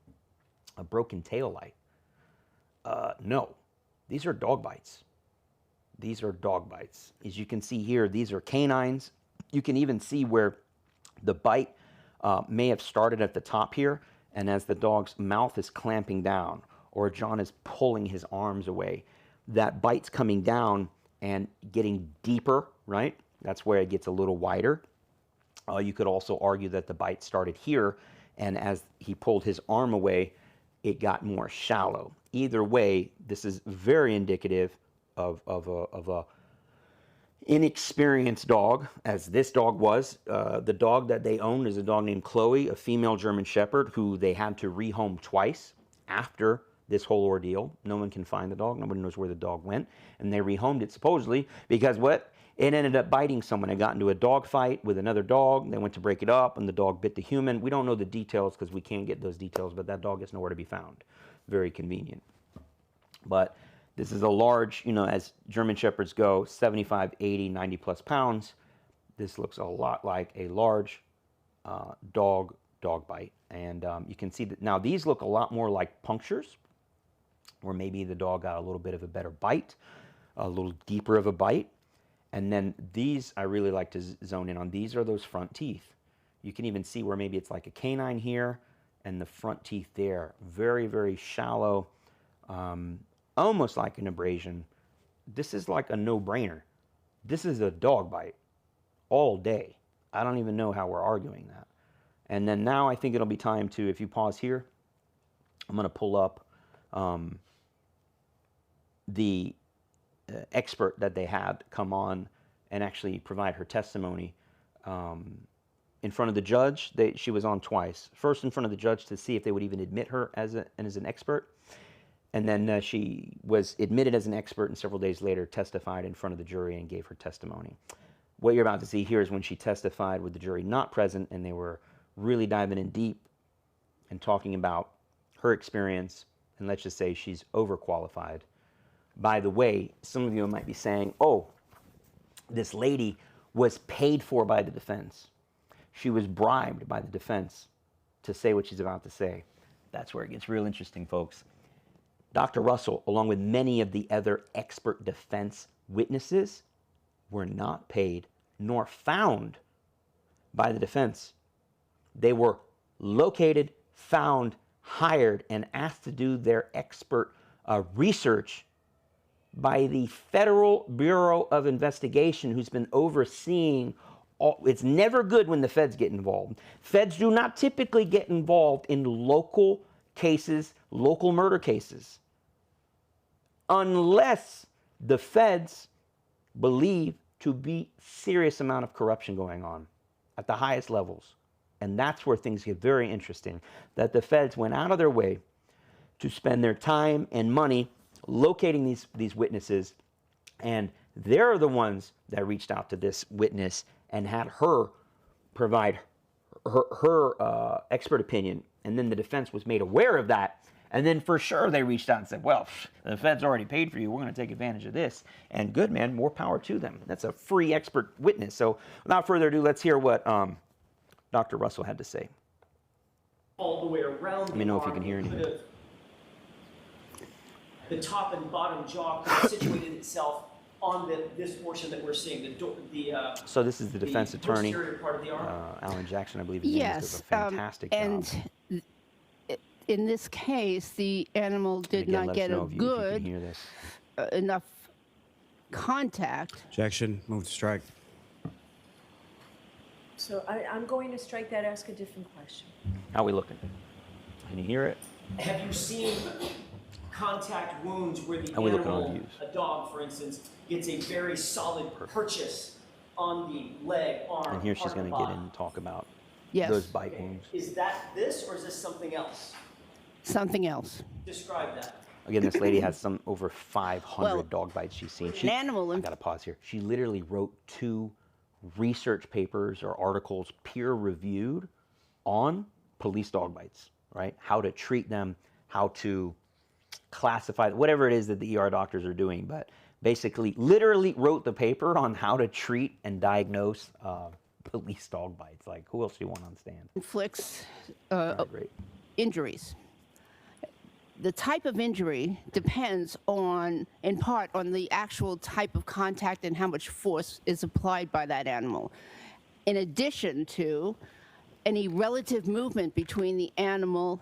a broken tail light. No. These are dog bites. These are dog bites. As you can see here, these are canines. You can even see where the bite may have started at the top here, and as the dog's mouth is clamping down, or John is pulling his arms away, that bite's coming down and getting deeper, right? That's where it gets a little wider. You could also argue that the bite started here, and as he pulled his arm away, it got more shallow. Either way, this is very indicative of a inexperienced dog, as this dog was. The dog that they owned is a dog named Chloe, a female German Shepherd, who they had to rehome twice after this whole ordeal. No one can find the dog. Nobody knows where the dog went. And they rehomed it supposedly because what? It ended up biting someone. It got into a dog fight with another dog. They went to break it up, and the dog bit the human. We don't know the details because we can't get those details, but that dog is nowhere to be found. Very convenient. But this is a large, as German Shepherds go, 75, 80, 90 plus pounds. This looks a lot like a large dog bite. And you can see that now these look a lot more like punctures, where maybe the dog got a little bit of a better bite, a little deeper of a bite. And then these, I really like to zone in on. These are those front teeth. You can even see where maybe it's like a canine here and the front teeth there. Very, very shallow, almost like an abrasion. This is like a no-brainer. This is a dog bite all day. I don't even know how we're arguing that. And then now I think it'll be time to, if you pause here, I'm going to pull up the expert that they had come on and actually provide her testimony in front of the judge. She was on twice. First in front of the judge to see if they would even admit her as an expert. And then she was admitted as an expert, and several days later testified in front of the jury and gave her testimony. What you're about to see here is when she testified with the jury not present, and they were really diving in deep and talking about her experience. And let's just say she's overqualified. By the way, some of you might be saying, oh, this lady was paid for by the defense. She was bribed by the defense to say what she's about to say. That's where it gets real interesting, folks. Dr. Russell, along with many of the other expert defense witnesses, were not paid nor found by the defense. They were located, found, hired, and asked to do their expert research by the Federal Bureau of Investigation, who's been overseeing all. It's never good when the feds get involved. Feds do not typically get involved in local cases, local murder cases, unless the feds believe to be serious amount of corruption going on at the highest levels. And that's where things get very interesting, that the feds went out of their way to spend their time and money locating these witnesses, and they're the ones that reached out to this witness and had her provide her expert opinion, and then the defense was made aware of that, and then for sure they reached out and said, well, the feds already paid for you, we're going to take advantage of this, and good, man, more power to them. That's a free expert witness. So without further ado, let's hear what Dr. Russell had to say. All the way around. Let me know if you can hear anything. The top and bottom jaw could have situated itself on this portion that we're seeing. So this is the defense attorney, part of the arm. Alan Jackson, I believe his name is, does a fantastic job. And in this case, the animal did not get a good enough contact. Objection. Move to strike. So I'm going to strike that, ask a different question. How are we looking? Can you hear it? Have you seen contact wounds where the How we looking on animal, views? a dog, for instance, gets a very solid purchase on the leg, arm, And here she's going to get body? in and talk about Yes. those bite wounds. Is that this, or is this something else? Something else. Describe that. Again, this lady has some over 500 Well, dog bites she's seen. an animal I in- got to pause here. She literally wrote 2 research papers or articles peer-reviewed on police dog bites, right? How to treat them, how to classify, whatever it is that the ER doctors are doing. But basically, literally wrote the paper on how to treat and diagnose police dog bites. Like, who else do you want on stand? Inflicts Great. injuries. The type of injury depends on, in part, on the actual type of contact and how much force is applied by that animal. In addition to any relative movement between the animal.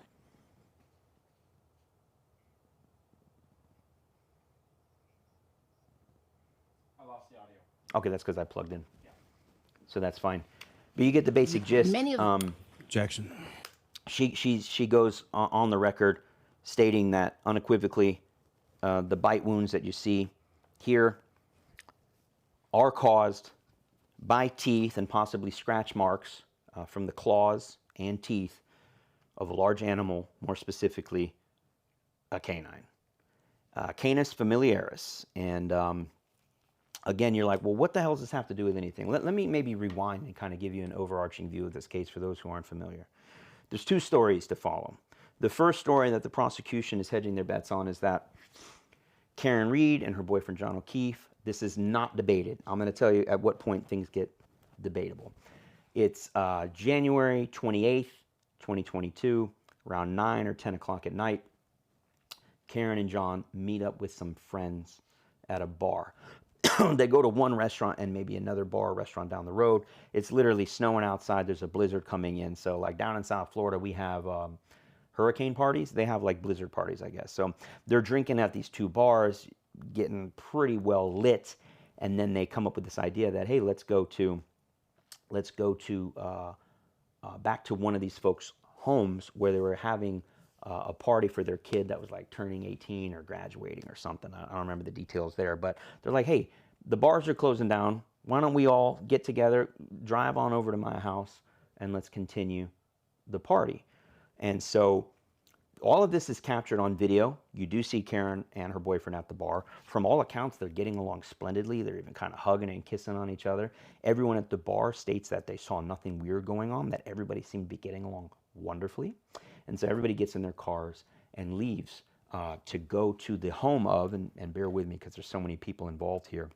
I lost the audio. Okay, that's because I plugged in. So that's fine. But you get the basic gist. Many of Objection. She goes on the record stating that unequivocally the bite wounds that you see here are caused by teeth and possibly scratch marks from the claws and teeth of a large animal, more specifically a canine. Canis familiaris. And again, you're like, well, what the hell does this have to do with anything? Let me maybe rewind and kind of give you an overarching view of this case for those who aren't familiar. There's 2 stories to follow. The first story that the prosecution is hedging their bets on is that Karen Reed and her boyfriend John O'Keefe, this is not debated. I'm going to tell you at what point things get debatable. It's January 28th, 2022, around 9 or 10 o'clock at night. Karen and John meet up with some friends at a bar. They go to one restaurant and maybe another bar or restaurant down the road. It's literally snowing outside. There's a blizzard coming in. So like down in South Florida, we have hurricane parties. They have like blizzard parties, I guess. So they're drinking at these 2 bars, getting pretty well lit. And then they come up with this idea that, hey, let's go to let's go to back to one of these folks' homes where they were having a party for their kid that was like turning 18 or graduating or something. I don't remember the details there, but they're like, hey, the bars are closing down. Why don't we all get together, drive on over to my house, and let's continue the party. And so all of this is captured on video. You do see Karen and her boyfriend at the bar. From all accounts, they're getting along splendidly. They're even kind of hugging and kissing on each other. Everyone at the bar states that they saw nothing weird going on, that everybody seemed to be getting along wonderfully. And so everybody gets in their cars and leaves to go to the home of, and bear with me because there's so many people involved here,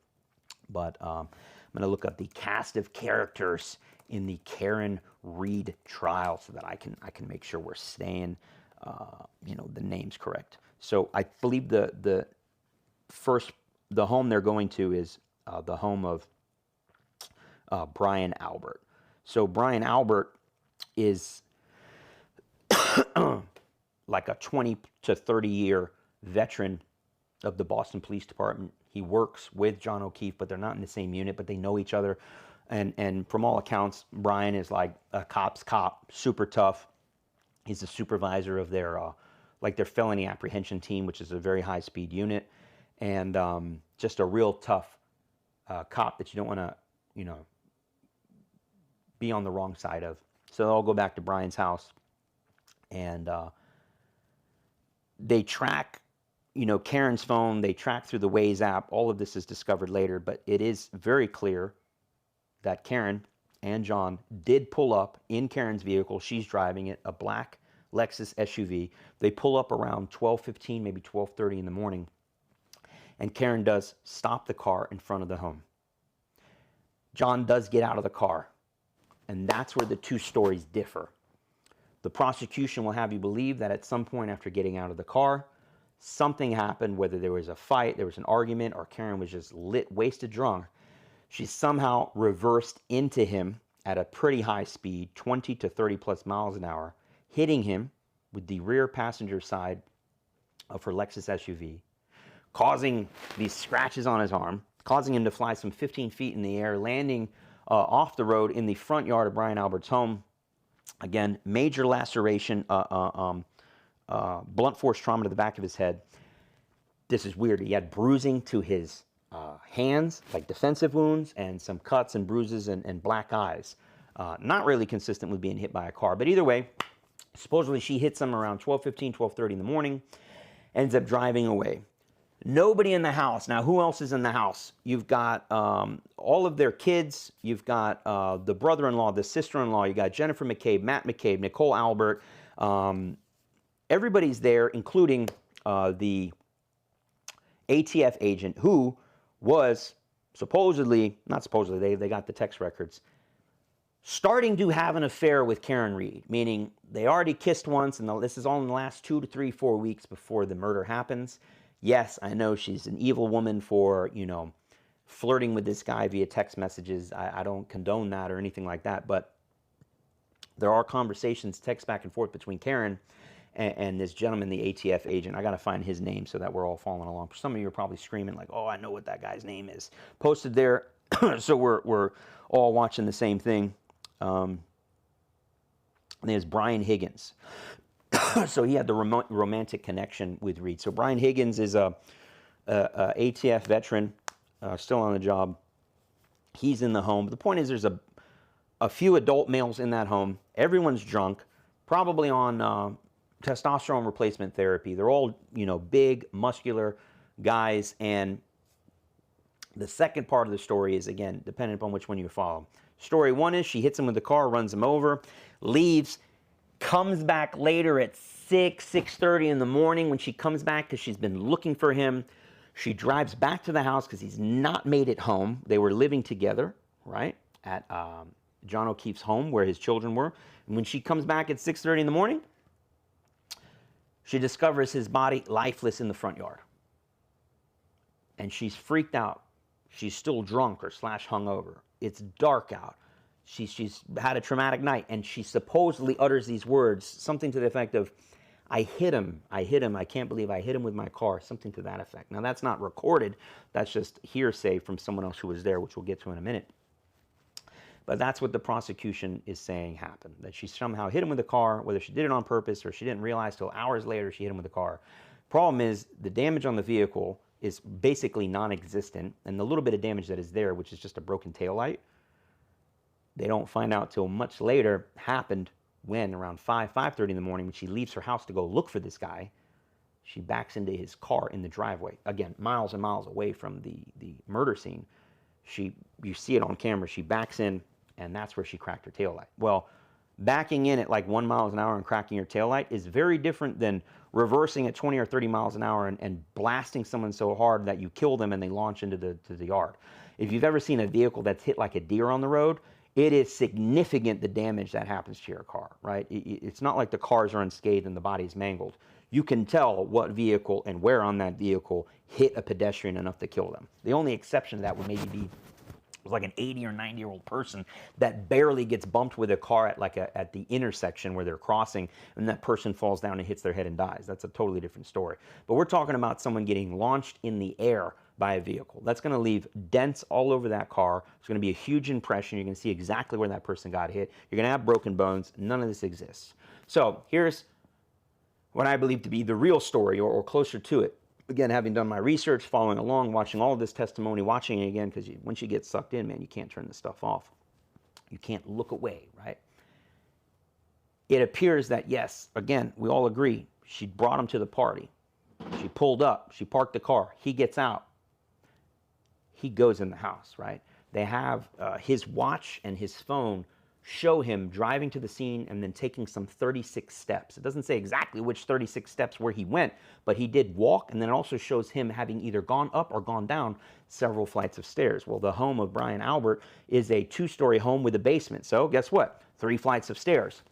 but I'm going to look up the cast of characters in the Karen Read trial so that I can make sure we're staying the names correct. So I believe the home they're going to is the home of Brian Albert. So Brian Albert is like a 20 to 30 year veteran of the Boston Police Department. He works with John O'Keefe, but they're not in the same unit, but they know each other. And from all accounts, Brian is like a cop's cop, super tough. He's the supervisor of their felony apprehension team, which is a very high-speed unit, and just a real tough cop that you don't want to, be on the wrong side of. So they'll go back to Brian's house, and they track, Karen's phone. They track through the Waze app. All of this is discovered later, but it is very clear that Karen and John did pull up in Karen's vehicle. She's driving it, a black Lexus SUV. They pull up around 12:15, maybe 12:30 in the morning, and Karen does stop the car in front of the home. John does get out of the car, and that's where the two stories differ. The prosecution will have you believe that at some point after getting out of the car, something happened, whether there was a fight, there was an argument, or Karen was just lit, wasted drunk. She somehow reversed into him at a pretty high speed, 20 to 30 plus miles an hour, hitting him with the rear passenger side of her Lexus SUV, causing these scratches on his arm, causing him to fly some 15 feet in the air, landing off the road in the front yard of Brian Albert's home. Again, major laceration, blunt force trauma to the back of his head. This is weird. He had bruising to his hands, like defensive wounds, and some cuts and bruises and black eyes. Not really consistent with being hit by a car. But either way, supposedly she hits him around 12:15, 12:30 in the morning, ends up driving away. Nobody in the house. Now, who else is in the house? You've got all of their kids. You've got the brother-in-law, the sister-in-law. You got Jennifer McCabe, Matt McCabe, Nicole Albert. Everybody's there, including the ATF agent who was supposedly, not supposedly, they got the text records, starting to have an affair with Karen Read, meaning they already kissed once, and this is all in the last 2 to 3, 4 weeks before the murder happens. Yes, I know she's an evil woman for, flirting with this guy via text messages. I don't condone that or anything like that, but there are conversations, text back and forth between Karen and this gentleman, the ATF agent. I got to find his name so that we're all following along. Some of you are probably screaming like, oh, I know what that guy's name is. Posted there, so we're all watching the same thing. There's Brian Higgins. So he had the romantic connection with Read. So Brian Higgins is a ATF veteran, still on the job. He's in the home. But the point is there's a few adult males in that home. Everyone's drunk, probably on testosterone replacement therapy. They're all, big, muscular guys. And the second part of the story is, again, depending upon which one you follow. Story one is she hits him with the car, runs him over, leaves, comes back later at 6:30 in the morning. When she comes back because she's been looking for him, she drives back to the house because he's not made it home. They were living together, right, at John O'Keefe's home where his children were. And when she comes back at 6:30 in the morning, she discovers his body lifeless in the front yard. And she's freaked out. She's still drunk or / hungover. It's dark out. She's had a traumatic night, and she supposedly utters these words, something to the effect of, I hit him, I can't believe I hit him with my car, something to that effect. Now, that's not recorded. That's just hearsay from someone else who was there, which we'll get to in a minute. But that's what the prosecution is saying happened, that she somehow hit him with a car, whether she did it on purpose or she didn't realize till hours later she hit him with a car. Problem is, the damage on the vehicle is basically non-existent, and the little bit of damage that is there, which is just a broken taillight, they don't find out till much later happened when around 5:30 in the morning, when she leaves her house to go look for this guy, she backs into his car in the driveway. Again, miles and miles away from the murder scene. You see it on camera, she backs in, and that's where she cracked her taillight. Well, backing in at like 1 mile an hour and cracking your taillight is very different than reversing at 20 or 30 miles an hour and blasting someone so hard that you kill them and they launch into the yard. If you've ever seen a vehicle that's hit like a deer on the road, it is significant the damage that happens to your car, right? It's not like the cars are unscathed and the body's mangled. You can tell what vehicle and where on that vehicle hit a pedestrian enough to kill them. The only exception to that would maybe be like an 80 or 90-year-old person that barely gets bumped with a car at the intersection where they're crossing, and that person falls down and hits their head and dies. That's a totally different story. But we're talking about someone getting launched in the air by a vehicle. That's going to leave dents all over that car. It's going to be a huge impression. You're going to see exactly where that person got hit. You're going to have broken bones. None of this exists. So here's what I believe to be the real story, or closer to it. Again, having done my research, following along, watching all of this testimony, watching it again, because once you get sucked in, man, you can't turn this stuff off. You can't look away, right? It appears that, yes, again, we all agree, she brought him to the party. She pulled up. She parked the car. He gets out. He goes in the house, right? They have his watch and his phone show him driving to the scene and then taking some 36 steps. It doesn't say exactly which 36 steps where he went, but he did walk, and then it also shows him having either gone up or gone down several flights of stairs. Well, the home of Brian Albert is a 2-story home with a basement. So guess what? 3 flights of stairs.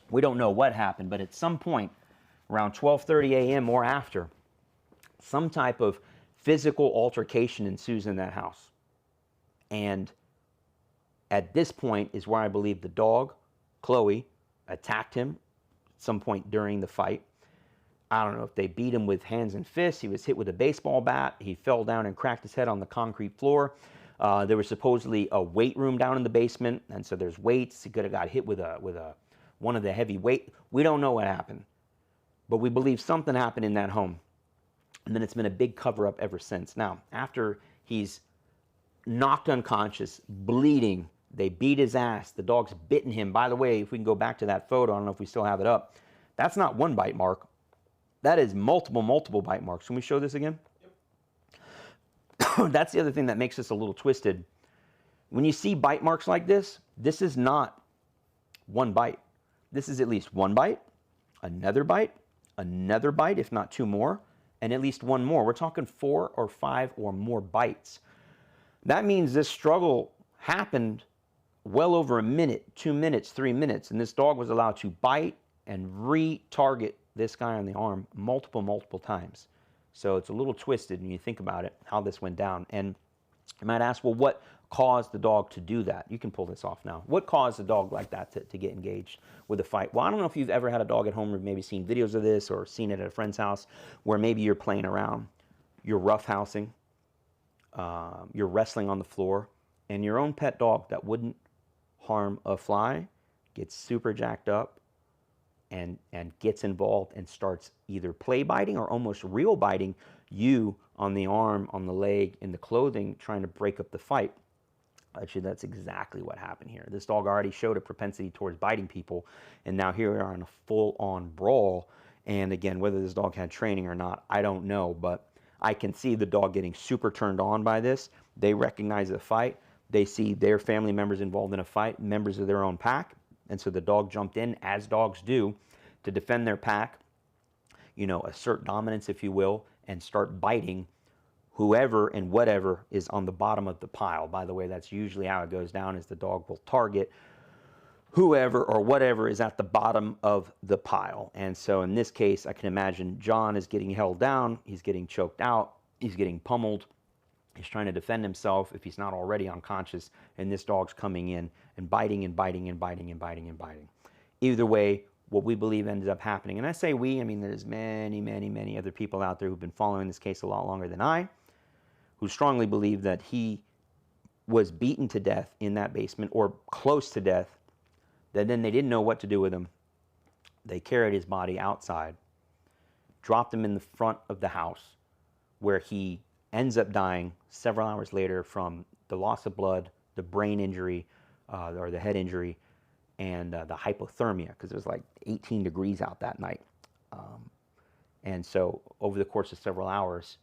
We don't know what happened, but at some point around 12:30 a.m. or after, some type of physical altercation ensues in that house. And at this point is where I believe the dog, Chloe, attacked him at some point during the fight. I don't know if they beat him with hands and fists. He was hit with a baseball bat. He fell down and cracked his head on the concrete floor. There was supposedly a weight room down in the basement, and so there's weights. He could have got hit with one of the heavy weight. We don't know what happened, but we believe something happened in that home. And then it's been a big cover-up ever since. Now, after he's knocked unconscious, bleeding, they beat his ass. The dog's bitten him. By the way, if we can go back to that photo, I don't know if we still have it up. That's not one bite mark. That is multiple bite marks. Can we show this again? Yep. That's the other thing that makes this a little twisted. When you see bite marks like this is not one bite. This is at least one bite, another bite, if not 2 more, and at least 1 more. We're talking 4 or 5 or more bites. That means this struggle happened well over a minute, 2 minutes, 3 minutes, and this dog was allowed to bite and re-target this guy on the arm multiple times. So it's a little twisted when you think about it, how this went down. And you might ask, well, what caused the dog to do that? You can pull this off now. What caused a dog like that to get engaged with a fight? Well, I don't know if you've ever had a dog at home or maybe seen videos of this or seen it at a friend's house where maybe you're playing around, you're roughhousing, you're wrestling on the floor, and your own pet dog that wouldn't harm a fly gets super jacked up and gets involved and starts either play biting or almost real biting you on the arm, on the leg, in the clothing, trying to break up the fight. Actually, that's exactly what happened here. This dog already showed a propensity towards biting people, and now here we are in a full-on brawl. And again, whether this dog had training or not, I don't know, but I can see the dog getting super turned on by this. They recognize the fight. They see their family members involved in a fight, members of their own pack, and so the dog jumped in, as dogs do, to defend their pack, you know, assert dominance, if you will, and start biting whoever and whatever is on the bottom of the pile. By the way, that's usually how it goes down, is the dog will target whoever or whatever is at the bottom of the pile. And so in this case, I can imagine John is getting held down, he's getting choked out, he's getting pummeled, he's trying to defend himself if he's not already unconscious, and this dog's coming in and biting and biting and biting and biting and biting. Either way, what we believe ended up happening, and I say we, I mean there's many other people out there who've been following this case a lot longer than I, who strongly believe that he was beaten to death in that basement or close to death, that then they didn't know what to do with him. They carried his body outside, dropped him in the front of the house, where he ends up dying several hours later from the loss of blood, the brain injury, or the head injury, and the hypothermia, because it was like 18 degrees out that night. And so over the course of several hours,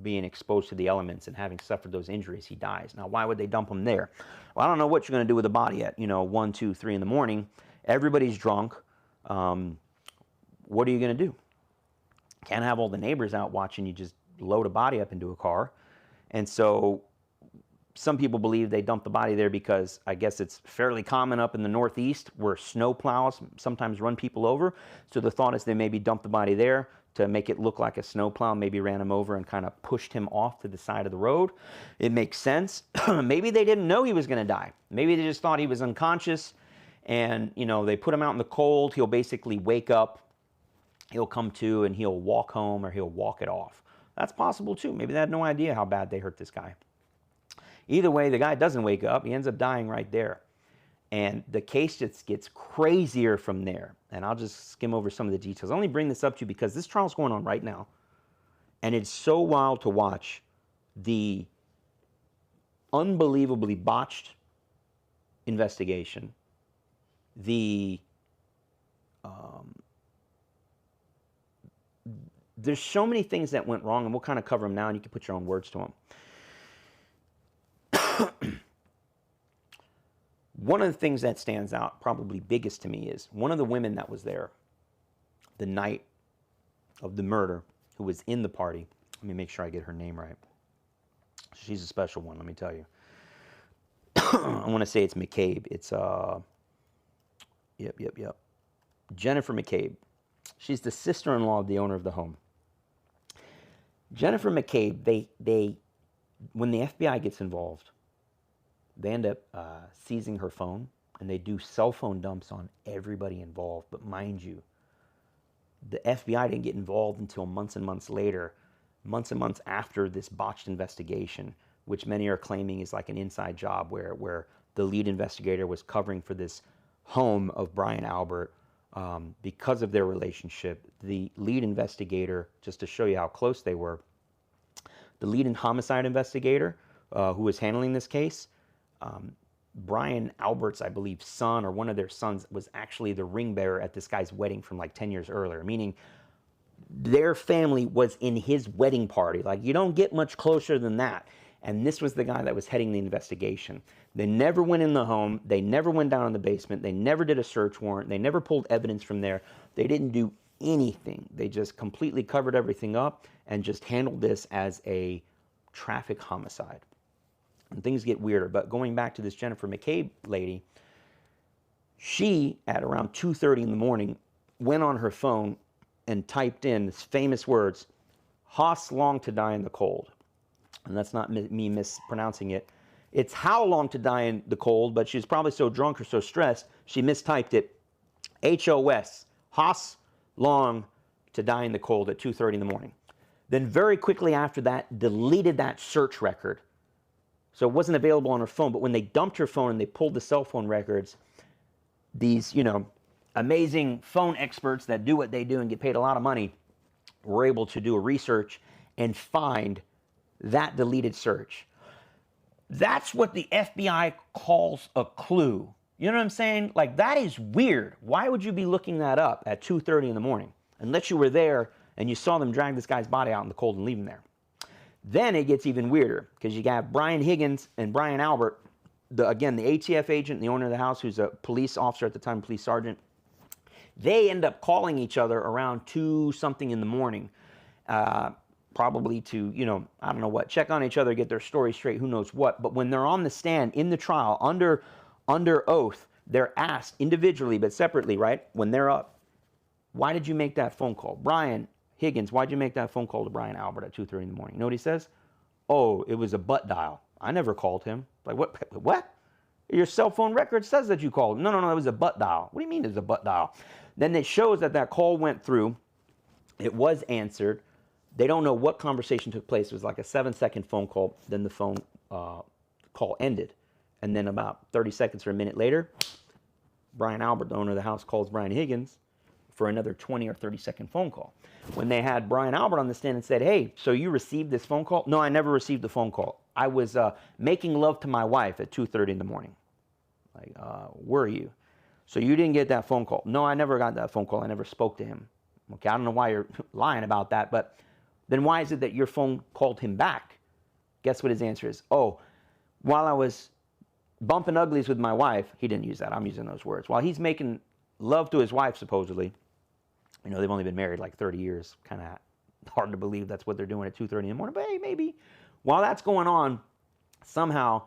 being exposed to the elements and having suffered those injuries, he dies. Now, why would they dump him there? Well, I don't know what you're going to do with the body at, 1, 2, 3 in the morning. Everybody's drunk. What are you going to do? Can't have all the neighbors out watching you just load a body up into a car. And so some people believe they dumped the body there because I guess it's fairly common up in the Northeast where snow plows sometimes run people over. So the thought is they maybe dumped the body there to make it look like a snow plow, maybe ran him over and kind of pushed him off to the side of the road. It makes sense. Maybe they didn't know he was going to die. Maybe they just thought he was unconscious and, they put him out in the cold. He'll basically wake up, he'll come to, and he'll walk home or he'll walk it off. That's possible too. Maybe they had no idea how bad they hurt this guy. Either way, the guy doesn't wake up. He ends up dying right there. And the case just gets crazier from there. And I'll just skim over some of the details. I only bring this up to you because this trial's going on right now. And it's so wild to watch the unbelievably botched investigation, there's so many things that went wrong, and we'll kind of cover them now, and you can put your own words to them. One of the things that stands out, probably biggest to me, is one of the women that was there the night of the murder, who was in the party. Let me make sure I get her name right. She's a special one, let me tell you. I want to say it's McCabe. It's, yep. Jennifer McCabe. She's the sister-in-law of the owner of the home. Jennifer McCabe, when the FBI gets involved, they end up seizing her phone, and they do cell phone dumps on everybody involved. But mind you, the FBI didn't get involved until months and months later, months and months after this botched investigation, which many are claiming is like an inside job where the lead investigator was covering for this home of Brian Albert. Because of their relationship, the lead investigator, just to show you how close they were, the lead and homicide investigator who was handling this case, Brian Albert's, I believe, son or one of their sons was actually the ring bearer at this guy's wedding from like 10 years earlier, meaning their family was in his wedding party. Like, you don't get much closer than that. And this was the guy that was heading the investigation. They never went in the home. They never went down in the basement. They never did a search warrant. They never pulled evidence from there. They didn't do anything. They just completely covered everything up and just handled this as a traffic homicide. And things get weirder. But going back to this Jennifer McCabe lady, she, at around 2:30 in the morning, went on her phone and typed in these famous words, "Haas long to die in the cold." And that's not me mispronouncing it. It's how long to die in the cold, but she's probably so drunk or so stressed, she mistyped it. HOS, Haas long to die in the cold at 2:30 in the morning. Then very quickly after that, deleted that search record. So it wasn't available on her phone, but when they dumped her phone and they pulled the cell phone records, these, amazing phone experts that do what they do and get paid a lot of money were able to do a research and find that deleted search. That's what the FBI calls a clue. You know what I'm saying? Like, that is weird. Why would you be looking that up at 2:30 in the morning? Unless you were there and you saw them drag this guy's body out in the cold and leave him there. Then it gets even weirder, because you got Brian Higgins and Brian Albert, the ATF agent, the owner of the house, who's a police officer at the time, police sergeant. They end up calling each other around 2-something in the morning, probably to, I don't know what, check on each other, get their story straight, who knows what. But when they're on the stand in the trial, under oath, they're asked individually but separately, right, when they're up, why did you make that phone call? Brian Higgins, why'd you make that phone call to Brian Albert at 2:30 in the morning? You know what he says? Oh, it was a butt dial. I never called him. Like, what? Your cell phone record says that you called. No, it was a butt dial. What do you mean it was a butt dial? Then it shows that call went through. It was answered. They don't know what conversation took place. It was like a 7-second phone call. Then the phone call ended. And then about 30 seconds or a minute later, Brian Albert, the owner of the house, calls Brian Higgins for another 20 or 30-second phone call. When they had Brian Albert on the stand and said, hey, so you received this phone call? No, I never received the phone call. I was making love to my wife at 2:30 in the morning. Like, were you? So you didn't get that phone call? No, I never got that phone call. I never spoke to him. Okay, I don't know why you're lying about that, but then why is it that your phone called him back? Guess what his answer is? Oh, while I was bumping uglies with my wife, he didn't use that, I'm using those words. While he's making love to his wife, supposedly, you know, they've only been married like 30 years, kind of hard to believe that's what they're doing at 2:30 in the morning, but hey, maybe. While that's going on, somehow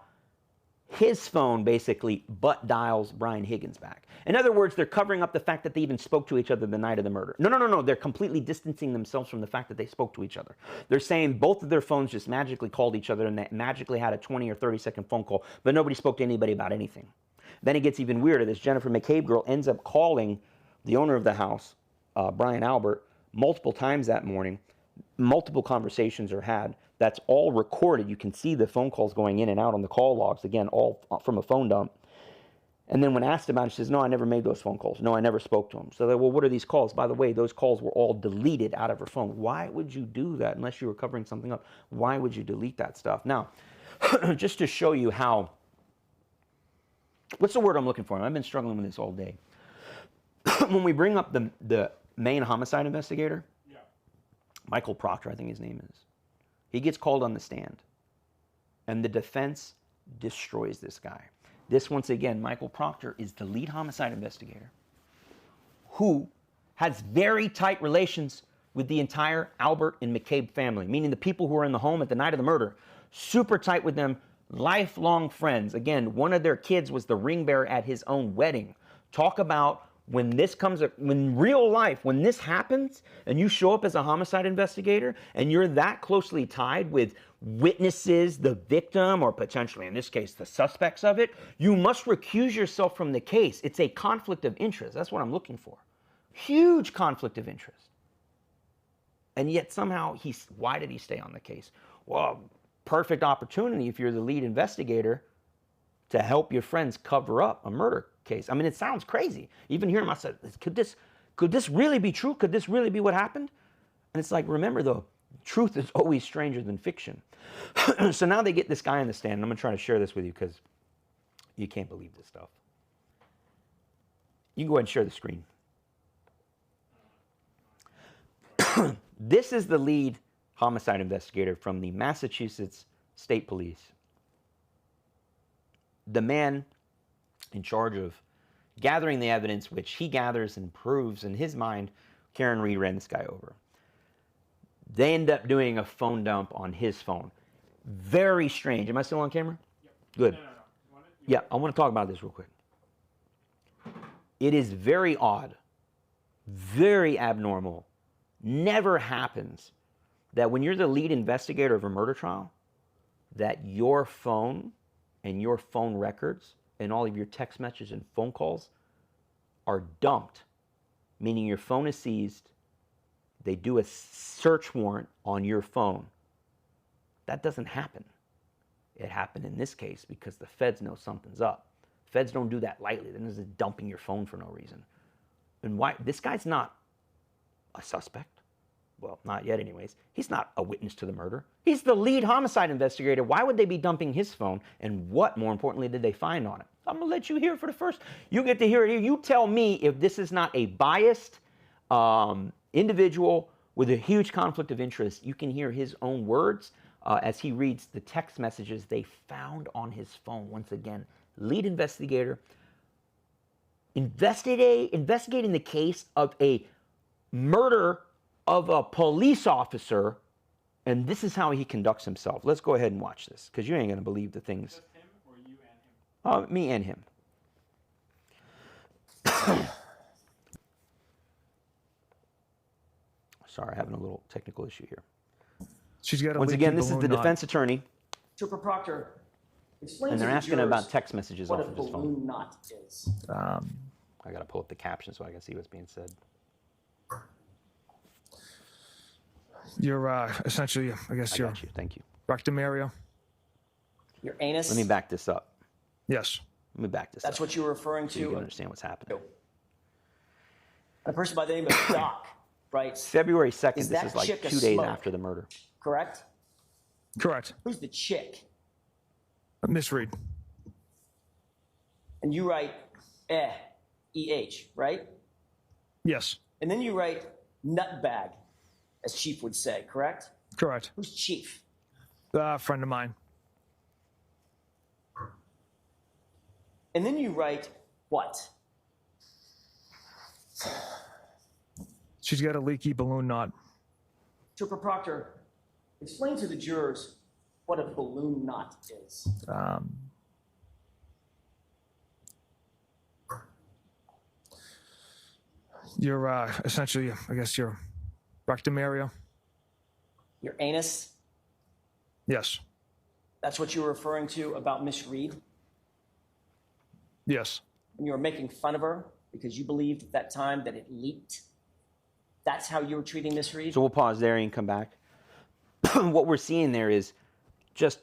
his phone basically butt dials Brian Higgins back. In other words, they're covering up the fact that they even spoke to each other the night of the murder. No. They're completely distancing themselves from the fact that they spoke to each other. They're saying both of their phones just magically called each other and they magically had a 20 or 30-second phone call, but nobody spoke to anybody about anything. Then it gets even weirder. This Jennifer McCabe girl ends up calling the owner of the house, Brian Albert, multiple times that morning. Multiple conversations are had. That's all recorded. You can see the phone calls going in and out on the call logs, again, all from a phone dump. And then when asked about it, she says, no, I never made those phone calls. No, I never spoke to him. So they're, well, what are these calls? By the way, those calls were all deleted out of her phone. Why would you do that unless you were covering something up? Why would you delete that stuff? Now, just to show you how, what's the word I'm looking for? I've been struggling with this all day. When we bring up the main homicide investigator, Michael Proctor, I think his name is, he gets called on the stand. And the defense destroys this guy. This, once again, Michael Proctor is the lead homicide investigator who has very tight relations with the entire Albert and McCabe family, meaning the people who were in the home at the night of the murder, super tight with them, lifelong friends. Again, one of their kids was the ring bearer at his own wedding. Talk about when this comes, when real life, when this happens and you show up as a homicide investigator and you're that closely tied with witnesses, the victim, or potentially in this case, the suspects of it, you must recuse yourself from the case. It's a conflict of interest. That's what I'm looking for. Huge conflict of interest. And yet somehow why did he stay on the case? Well, perfect opportunity if you're the lead investigator to help your friends cover up a murder case. I mean, it sounds crazy. Even hearing him, I said, could this really be true? Could this really be what happened? And it's like, remember though, truth is always stranger than fiction. So now they get this guy on the stand, and I'm going to try to share this with you because you can't believe this stuff. You can go ahead and share the screen. This is the lead homicide investigator from the Massachusetts State Police. The man in charge of gathering the evidence, which he gathers and proves in his mind, Karen Reed ran this guy over. They end up doing a phone dump on his phone. Very strange. Am I still on camera? Yep. Good. No. Yeah, I want to talk about this real quick. It is very odd, very abnormal, never happens that when you're the lead investigator of a murder trial, that your phone and your phone records and all of your text messages and phone calls are dumped, meaning your phone is seized. They do a search warrant on your phone. That doesn't happen. It happened in this case because the feds know something's up. Feds don't do that lightly. They're just dumping your phone for no reason. And why? This guy's not a suspect. Well, not yet anyways. He's not a witness to the murder. He's the lead homicide investigator. Why would they be dumping his phone? And what, more importantly, did they find on it? I'm going to let you hear it for the first. You get to hear it here. You tell me if this is not a biased individual with a huge conflict of interest. You can hear his own words as he reads the text messages they found on his phone. Once again, lead investigator investigating the case of a murder of a police officer, and this is how he conducts himself. Let's go ahead and watch this, because you ain't going to believe the things. Just him or you and him? Me and him. Sorry, having a little technical issue here. She's got Once again, this is the defense attorney, Trooper Proctor, explain and they're to the asking jurors about text messages what off a of his balloon phone. knot is. I got to pull up the caption so I can see what's being said. You're essentially, I guess, I your got you. Thank you. rectum area. Your anus? Let me back this up. Yes. Let me back this That's up what you were referring so you to. can understand what's happening. A person by the name of Doc writes, February 2nd, Is this that is like chick a 2 days smoke? after the murder. correct? Correct. Who's the chick? Miss Reed. And you write E-H, right? Yes. And then you write nutbag, as Chief would say, correct? Correct. Who's Chief? A friend of mine. And then you write what? She's got a leaky balloon knot. Trooper Proctor, explain to the jurors what a balloon knot is. Your essentially, I guess, your rectum area. Your anus? Yes. That's what you were referring to about Miss Reed? Yes. And you were making fun of her because you believed at that time that it leaked? That's how you were treating Miss Reed? So we'll pause there and come back. What we're seeing there is just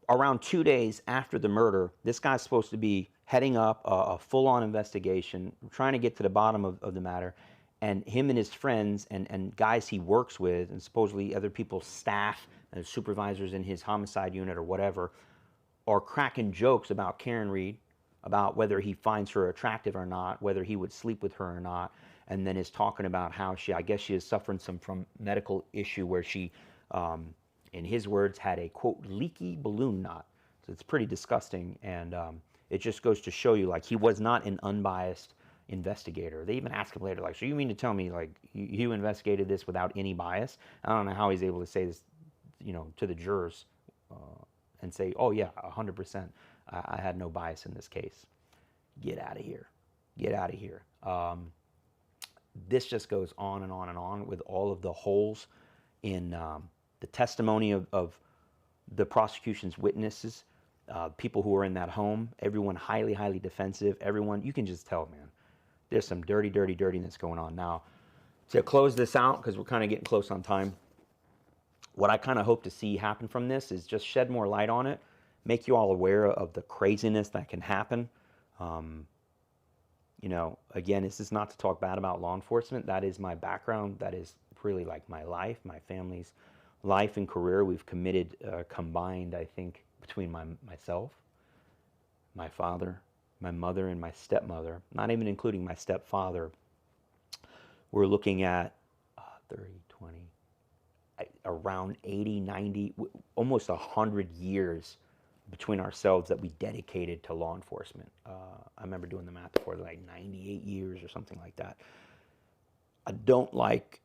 around 2 days after the murder, this guy's supposed to be heading up a full-on investigation, trying to get to the bottom of the matter. And him and his friends and guys he works with, and supposedly other people's staff and supervisors in his homicide unit or whatever, are cracking jokes about Karen Reed, about whether he finds her attractive or not, whether he would sleep with her or not, and then is talking about how I guess she is suffering from medical issue where she, in his words, had a, quote, leaky balloon knot. So it's pretty disgusting, and it just goes to show you, like, he was not an unbiased investigator. They even asked him later, like, so you mean to tell me, like, you investigated this without any bias? I don't know how he's able to say this, you know, to the jurors and say, oh, yeah, 100%. I had no bias in this case. Get out of here. Get out of here. This just goes on and on and on with all of the holes in the testimony of the prosecution's witnesses, people who were in that home, everyone highly, highly defensive, everyone, you can just tell, man, there's some dirtiness going on. Now, to close this out, because we're kind of getting close on time, what I kind of hope to see happen from this is just shed more light on it, make you all aware of the craziness that can happen. You know, again, this is not to talk bad about law enforcement. That is my background. That is really like my life, my family's life and career. We've committed combined, I think, between myself, my father, my mother, and my stepmother, not even including my stepfather, we're looking at 30, 20, around 80, 90, almost 100 years between ourselves that we dedicated to law enforcement. I remember doing the math before, like 98 years or something like that. I don't like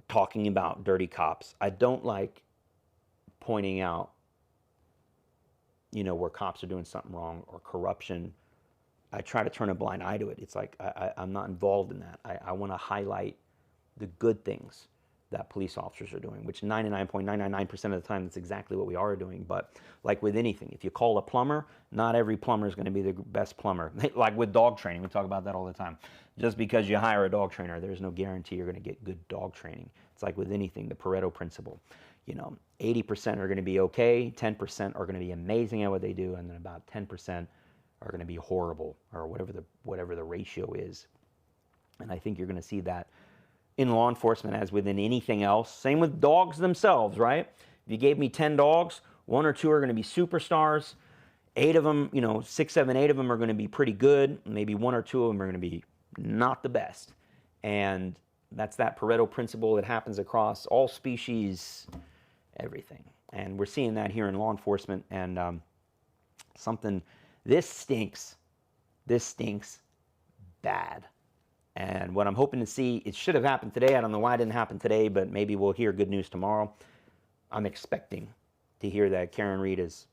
talking about dirty cops. I don't like pointing out, you know, where cops are doing something wrong or corruption. I try to turn a blind eye to it. It's like I'm not involved in that. I want to highlight the good things that police officers are doing, which 99.999% of the time, that's exactly what we are doing. But like with anything, if you call a plumber, not every plumber is going to be the best plumber. Like with dog training, we talk about that all the time. Just because you hire a dog trainer, there's no guarantee you're going to get good dog training. It's like with anything, the Pareto principle. You know, 80% are going to be okay, 10% are going to be amazing at what they do, and then about 10% are going to be horrible, or whatever the ratio is. And I think you're going to see that in law enforcement as within anything else. Same with dogs themselves, right? If you gave me 10 dogs, 1 or 2 are going to be superstars. 8 of them, you know, 6, 7, 8 of them are going to be pretty good. Maybe 1 or 2 of them are going to be not the best. And that's that Pareto principle that happens across all species, everything. And we're seeing that here in law enforcement. And this stinks. This stinks bad. And what I'm hoping to see, it should have happened today. I don't know why it didn't happen today, but maybe we'll hear good news tomorrow. I'm expecting to hear that Karen Reed is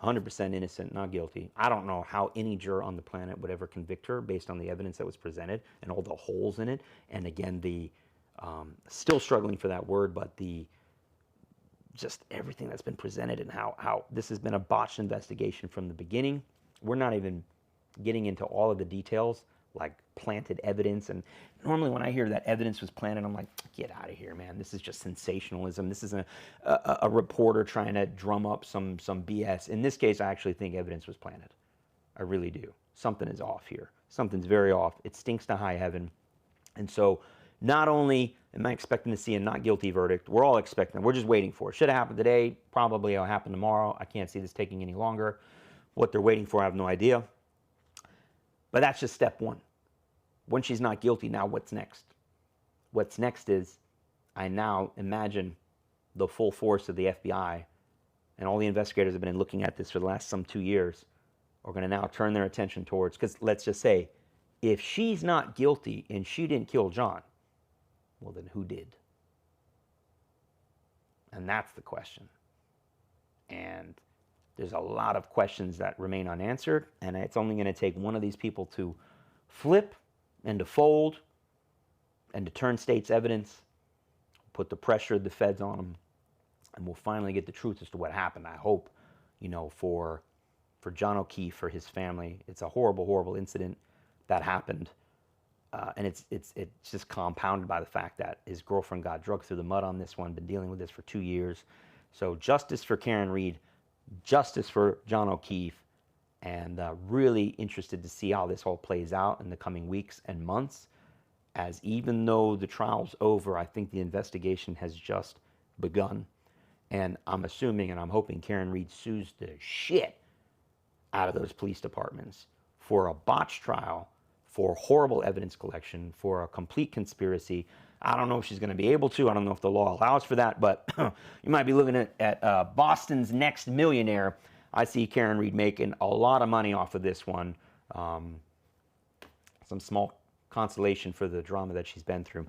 100% innocent, not guilty. I don't know how any juror on the planet would ever convict her based on the evidence that was presented and all the holes in it. And again, still struggling for that word, but just everything that's been presented and how this has been a botched investigation from the beginning. We're not even getting into all of the details, like planted evidence. And normally when I hear that evidence was planted, I'm like, get out of here, man. This is just sensationalism. This is a reporter trying to drum up some BS. In this case, I actually think evidence was planted. I really do. Something is off here. Something's very off. It stinks to high heaven. And so not only am I expecting to see a not guilty verdict, we're all expecting it. We're just waiting for it. Should have happened today. Probably it'll happen tomorrow. I can't see this taking any longer. What they're waiting for, I have no idea. But that's just step one. When she's not guilty, now what's next? What's next is I now imagine the full force of the FBI and all the investigators have been looking at this for the last 2 years are going to now turn their attention towards, because let's just say, if she's not guilty and she didn't kill John, well then who did? And that's the question. And there's a lot of questions that remain unanswered, and it's only going to take one of these people to flip and to fold and to turn state's evidence, put the pressure of the feds on them, and we'll finally get the truth as to what happened. I hope, for John O'Keefe, for his family. It's a horrible, horrible incident that happened, and it's just compounded by the fact that his girlfriend got dragged through the mud on this one, been dealing with this for 2 years. So justice for Karen Read, justice for John O'Keefe, and really interested to see how this all plays out in the coming weeks and months, as even though the trial's over, I think the investigation has just begun. And I'm assuming and I'm hoping Karen Read sues the shit out of those police departments for a botched trial, for horrible evidence collection, for a complete conspiracy. I don't know if she's going to be able to. I don't know if the law allows for that, but you might be looking at Boston's Next Millionaire. I see Karen Read making a lot of money off of this one. Some small consolation for the drama that she's been through.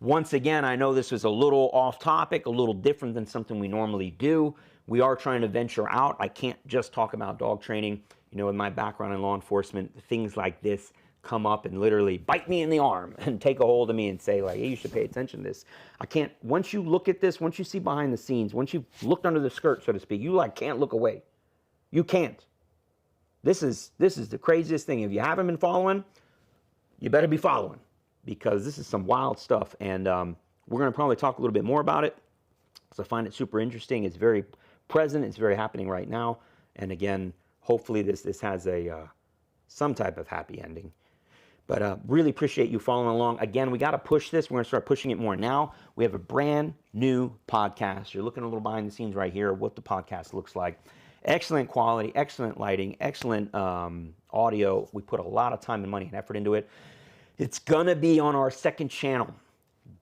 Once again, I know this was a little off topic, a little different than something we normally do. We are trying to venture out. I can't just talk about dog training. In my background in law enforcement, things like this come up and literally bite me in the arm and take a hold of me and say, like, hey, you should pay attention to this. I can't, once you look at this, once you see behind the scenes, once you've looked under the skirt, so to speak, you can't look away. You can't. This is the craziest thing. If you haven't been following, you better be following, because this is some wild stuff. And we're going to probably talk a little bit more about it, because I find it super interesting. It's very present. It's very happening right now. And again, hopefully this has some type of happy ending. But really appreciate you following along. Again, we got to push this. We're going to start pushing it more now. We have a brand new podcast. You're looking a little behind the scenes right here, what the podcast looks like. Excellent quality, excellent lighting, excellent audio. We put a lot of time and money and effort into it. It's going to be on our second channel,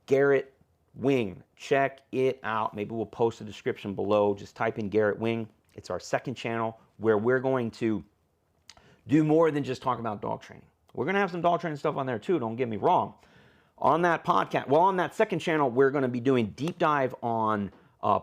Garrett Wing. Check it out. Maybe we'll post a description below. Just type in Garrett Wing. It's our second channel where we're going to do more than just talk about dog training. We're going to have some dog training stuff on there too, don't get me wrong. On that podcast, on that second channel, we're going to be doing deep dive on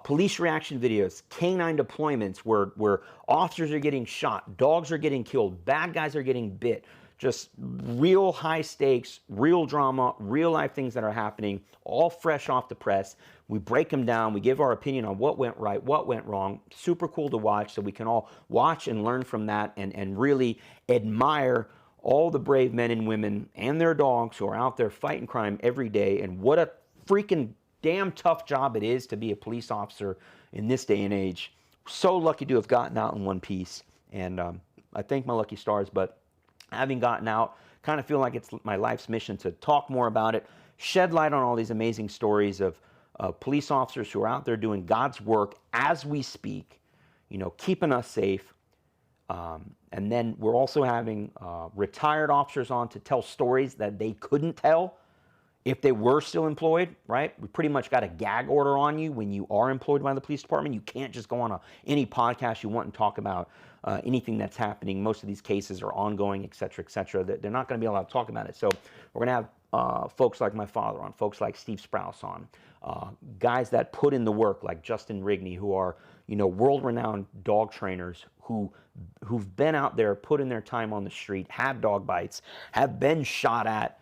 police reaction videos, canine deployments where officers are getting shot, dogs are getting killed, bad guys are getting bit. Just real high stakes, real drama, real life things that are happening, all fresh off the press. We break them down. We give our opinion on what went right, what went wrong. Super cool to watch, so we can all watch and learn from that and really admire all the brave men and women and their dogs who are out there fighting crime every day. And what a freaking damn tough job it is to be a police officer in this day and age. So lucky to have gotten out in one piece. And I thank my lucky stars, but having gotten out, kind of feel like it's my life's mission to talk more about it, shed light on all these amazing stories of police officers who are out there doing God's work as we speak, keeping us safe. And then we're also having retired officers on to tell stories that they couldn't tell if they were still employed, right? We pretty much got a gag order on you when you are employed by the police department. You can't just go on any podcast you want and talk about anything that's happening. Most of these cases are ongoing, et cetera, et cetera. They're not going to be allowed to talk about it. So we're going to have folks like my father on, folks like Steve Sprouse on, guys that put in the work like Justin Rigney, who are, world-renowned dog trainers who've been out there, put in their time on the street, had dog bites, have been shot at,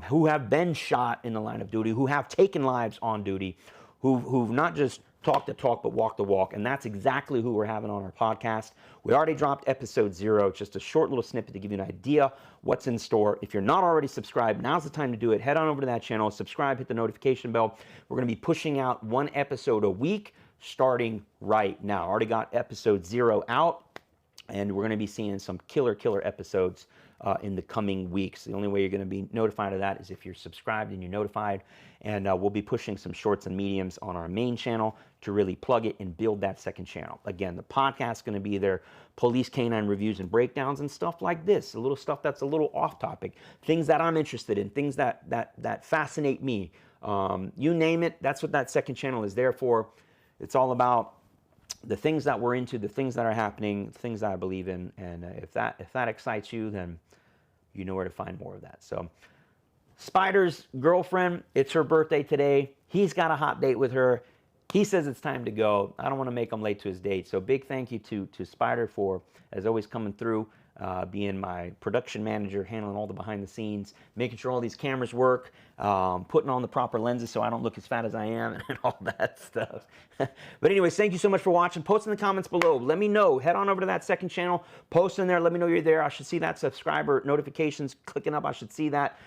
who have been shot in the line of duty, who have taken lives on duty, who've not just talk the talk but walk the walk, and that's exactly who we're having on our podcast. We already dropped episode 0, just a short little snippet to give you an idea what's in store. If you're not already subscribed, now's the time to do it. Head on over to that channel, subscribe, hit the notification bell. We're going to be pushing out 1 episode a week starting right now. Already got episode 0 out, and we're going to be seeing some killer episodes in the coming weeks. The only way you're going to be notified of that is if you're subscribed and you're notified. And we'll be pushing some shorts and mediums on our main channel to really plug it and build that second channel. Again, the podcast is going to be there, police canine reviews and breakdowns and stuff like this, a little stuff that's a little off topic, things that I'm interested in, things that fascinate me. You name it, that's what that second channel is there for. It's all about the things that we're into, the things that are happening, the things that I believe in, and if that excites you, then you know where to find more of that. So Spider's girlfriend, it's her birthday today. He's got a hot date with her. He says it's time to go. I don't want to make him late to his date. So big thank you to Spider for, as always, coming through, being my production manager, handling all the behind the scenes, making sure all these cameras work, putting on the proper lenses so I don't look as fat as I am, and all that stuff. But anyways, thank you so much for watching. Post in the comments below. Let me know. Head on over to that second channel. Post in there. Let me know you're there. I should see that subscriber notifications clicking up. I should see that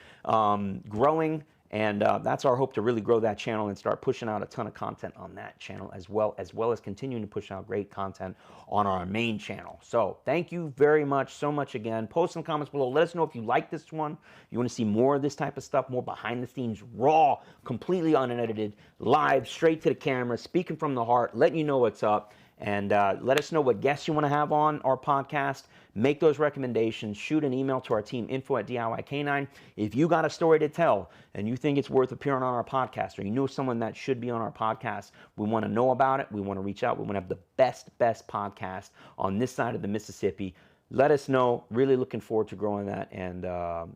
growing. And that's our hope, to really grow that channel and start pushing out a ton of content on that channel, as well as continuing to push out great content on our main channel. So thank you very much, so much again. Post in the comments below. Let us know if you like this one. You want to see more of this type of stuff, more behind the scenes, raw, completely unedited, live, straight to the camera, speaking from the heart, letting you know what's up. And let us know what guests you want to have on our podcast. Make those recommendations. Shoot an email to our team, info@DIYK9. If you got a story to tell and you think it's worth appearing on our podcast, or you know someone that should be on our podcast, we want to know about it. We want to reach out. We want to have the best podcast on this side of the Mississippi. Let us know. Really looking forward to growing that, and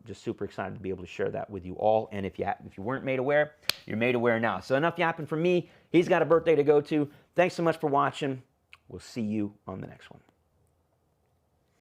just super excited to be able to share that with you all. And if you weren't made aware, you're made aware now. So enough yapping from me. He's got a birthday to go to. Thanks so much for watching. We'll see you on the next one.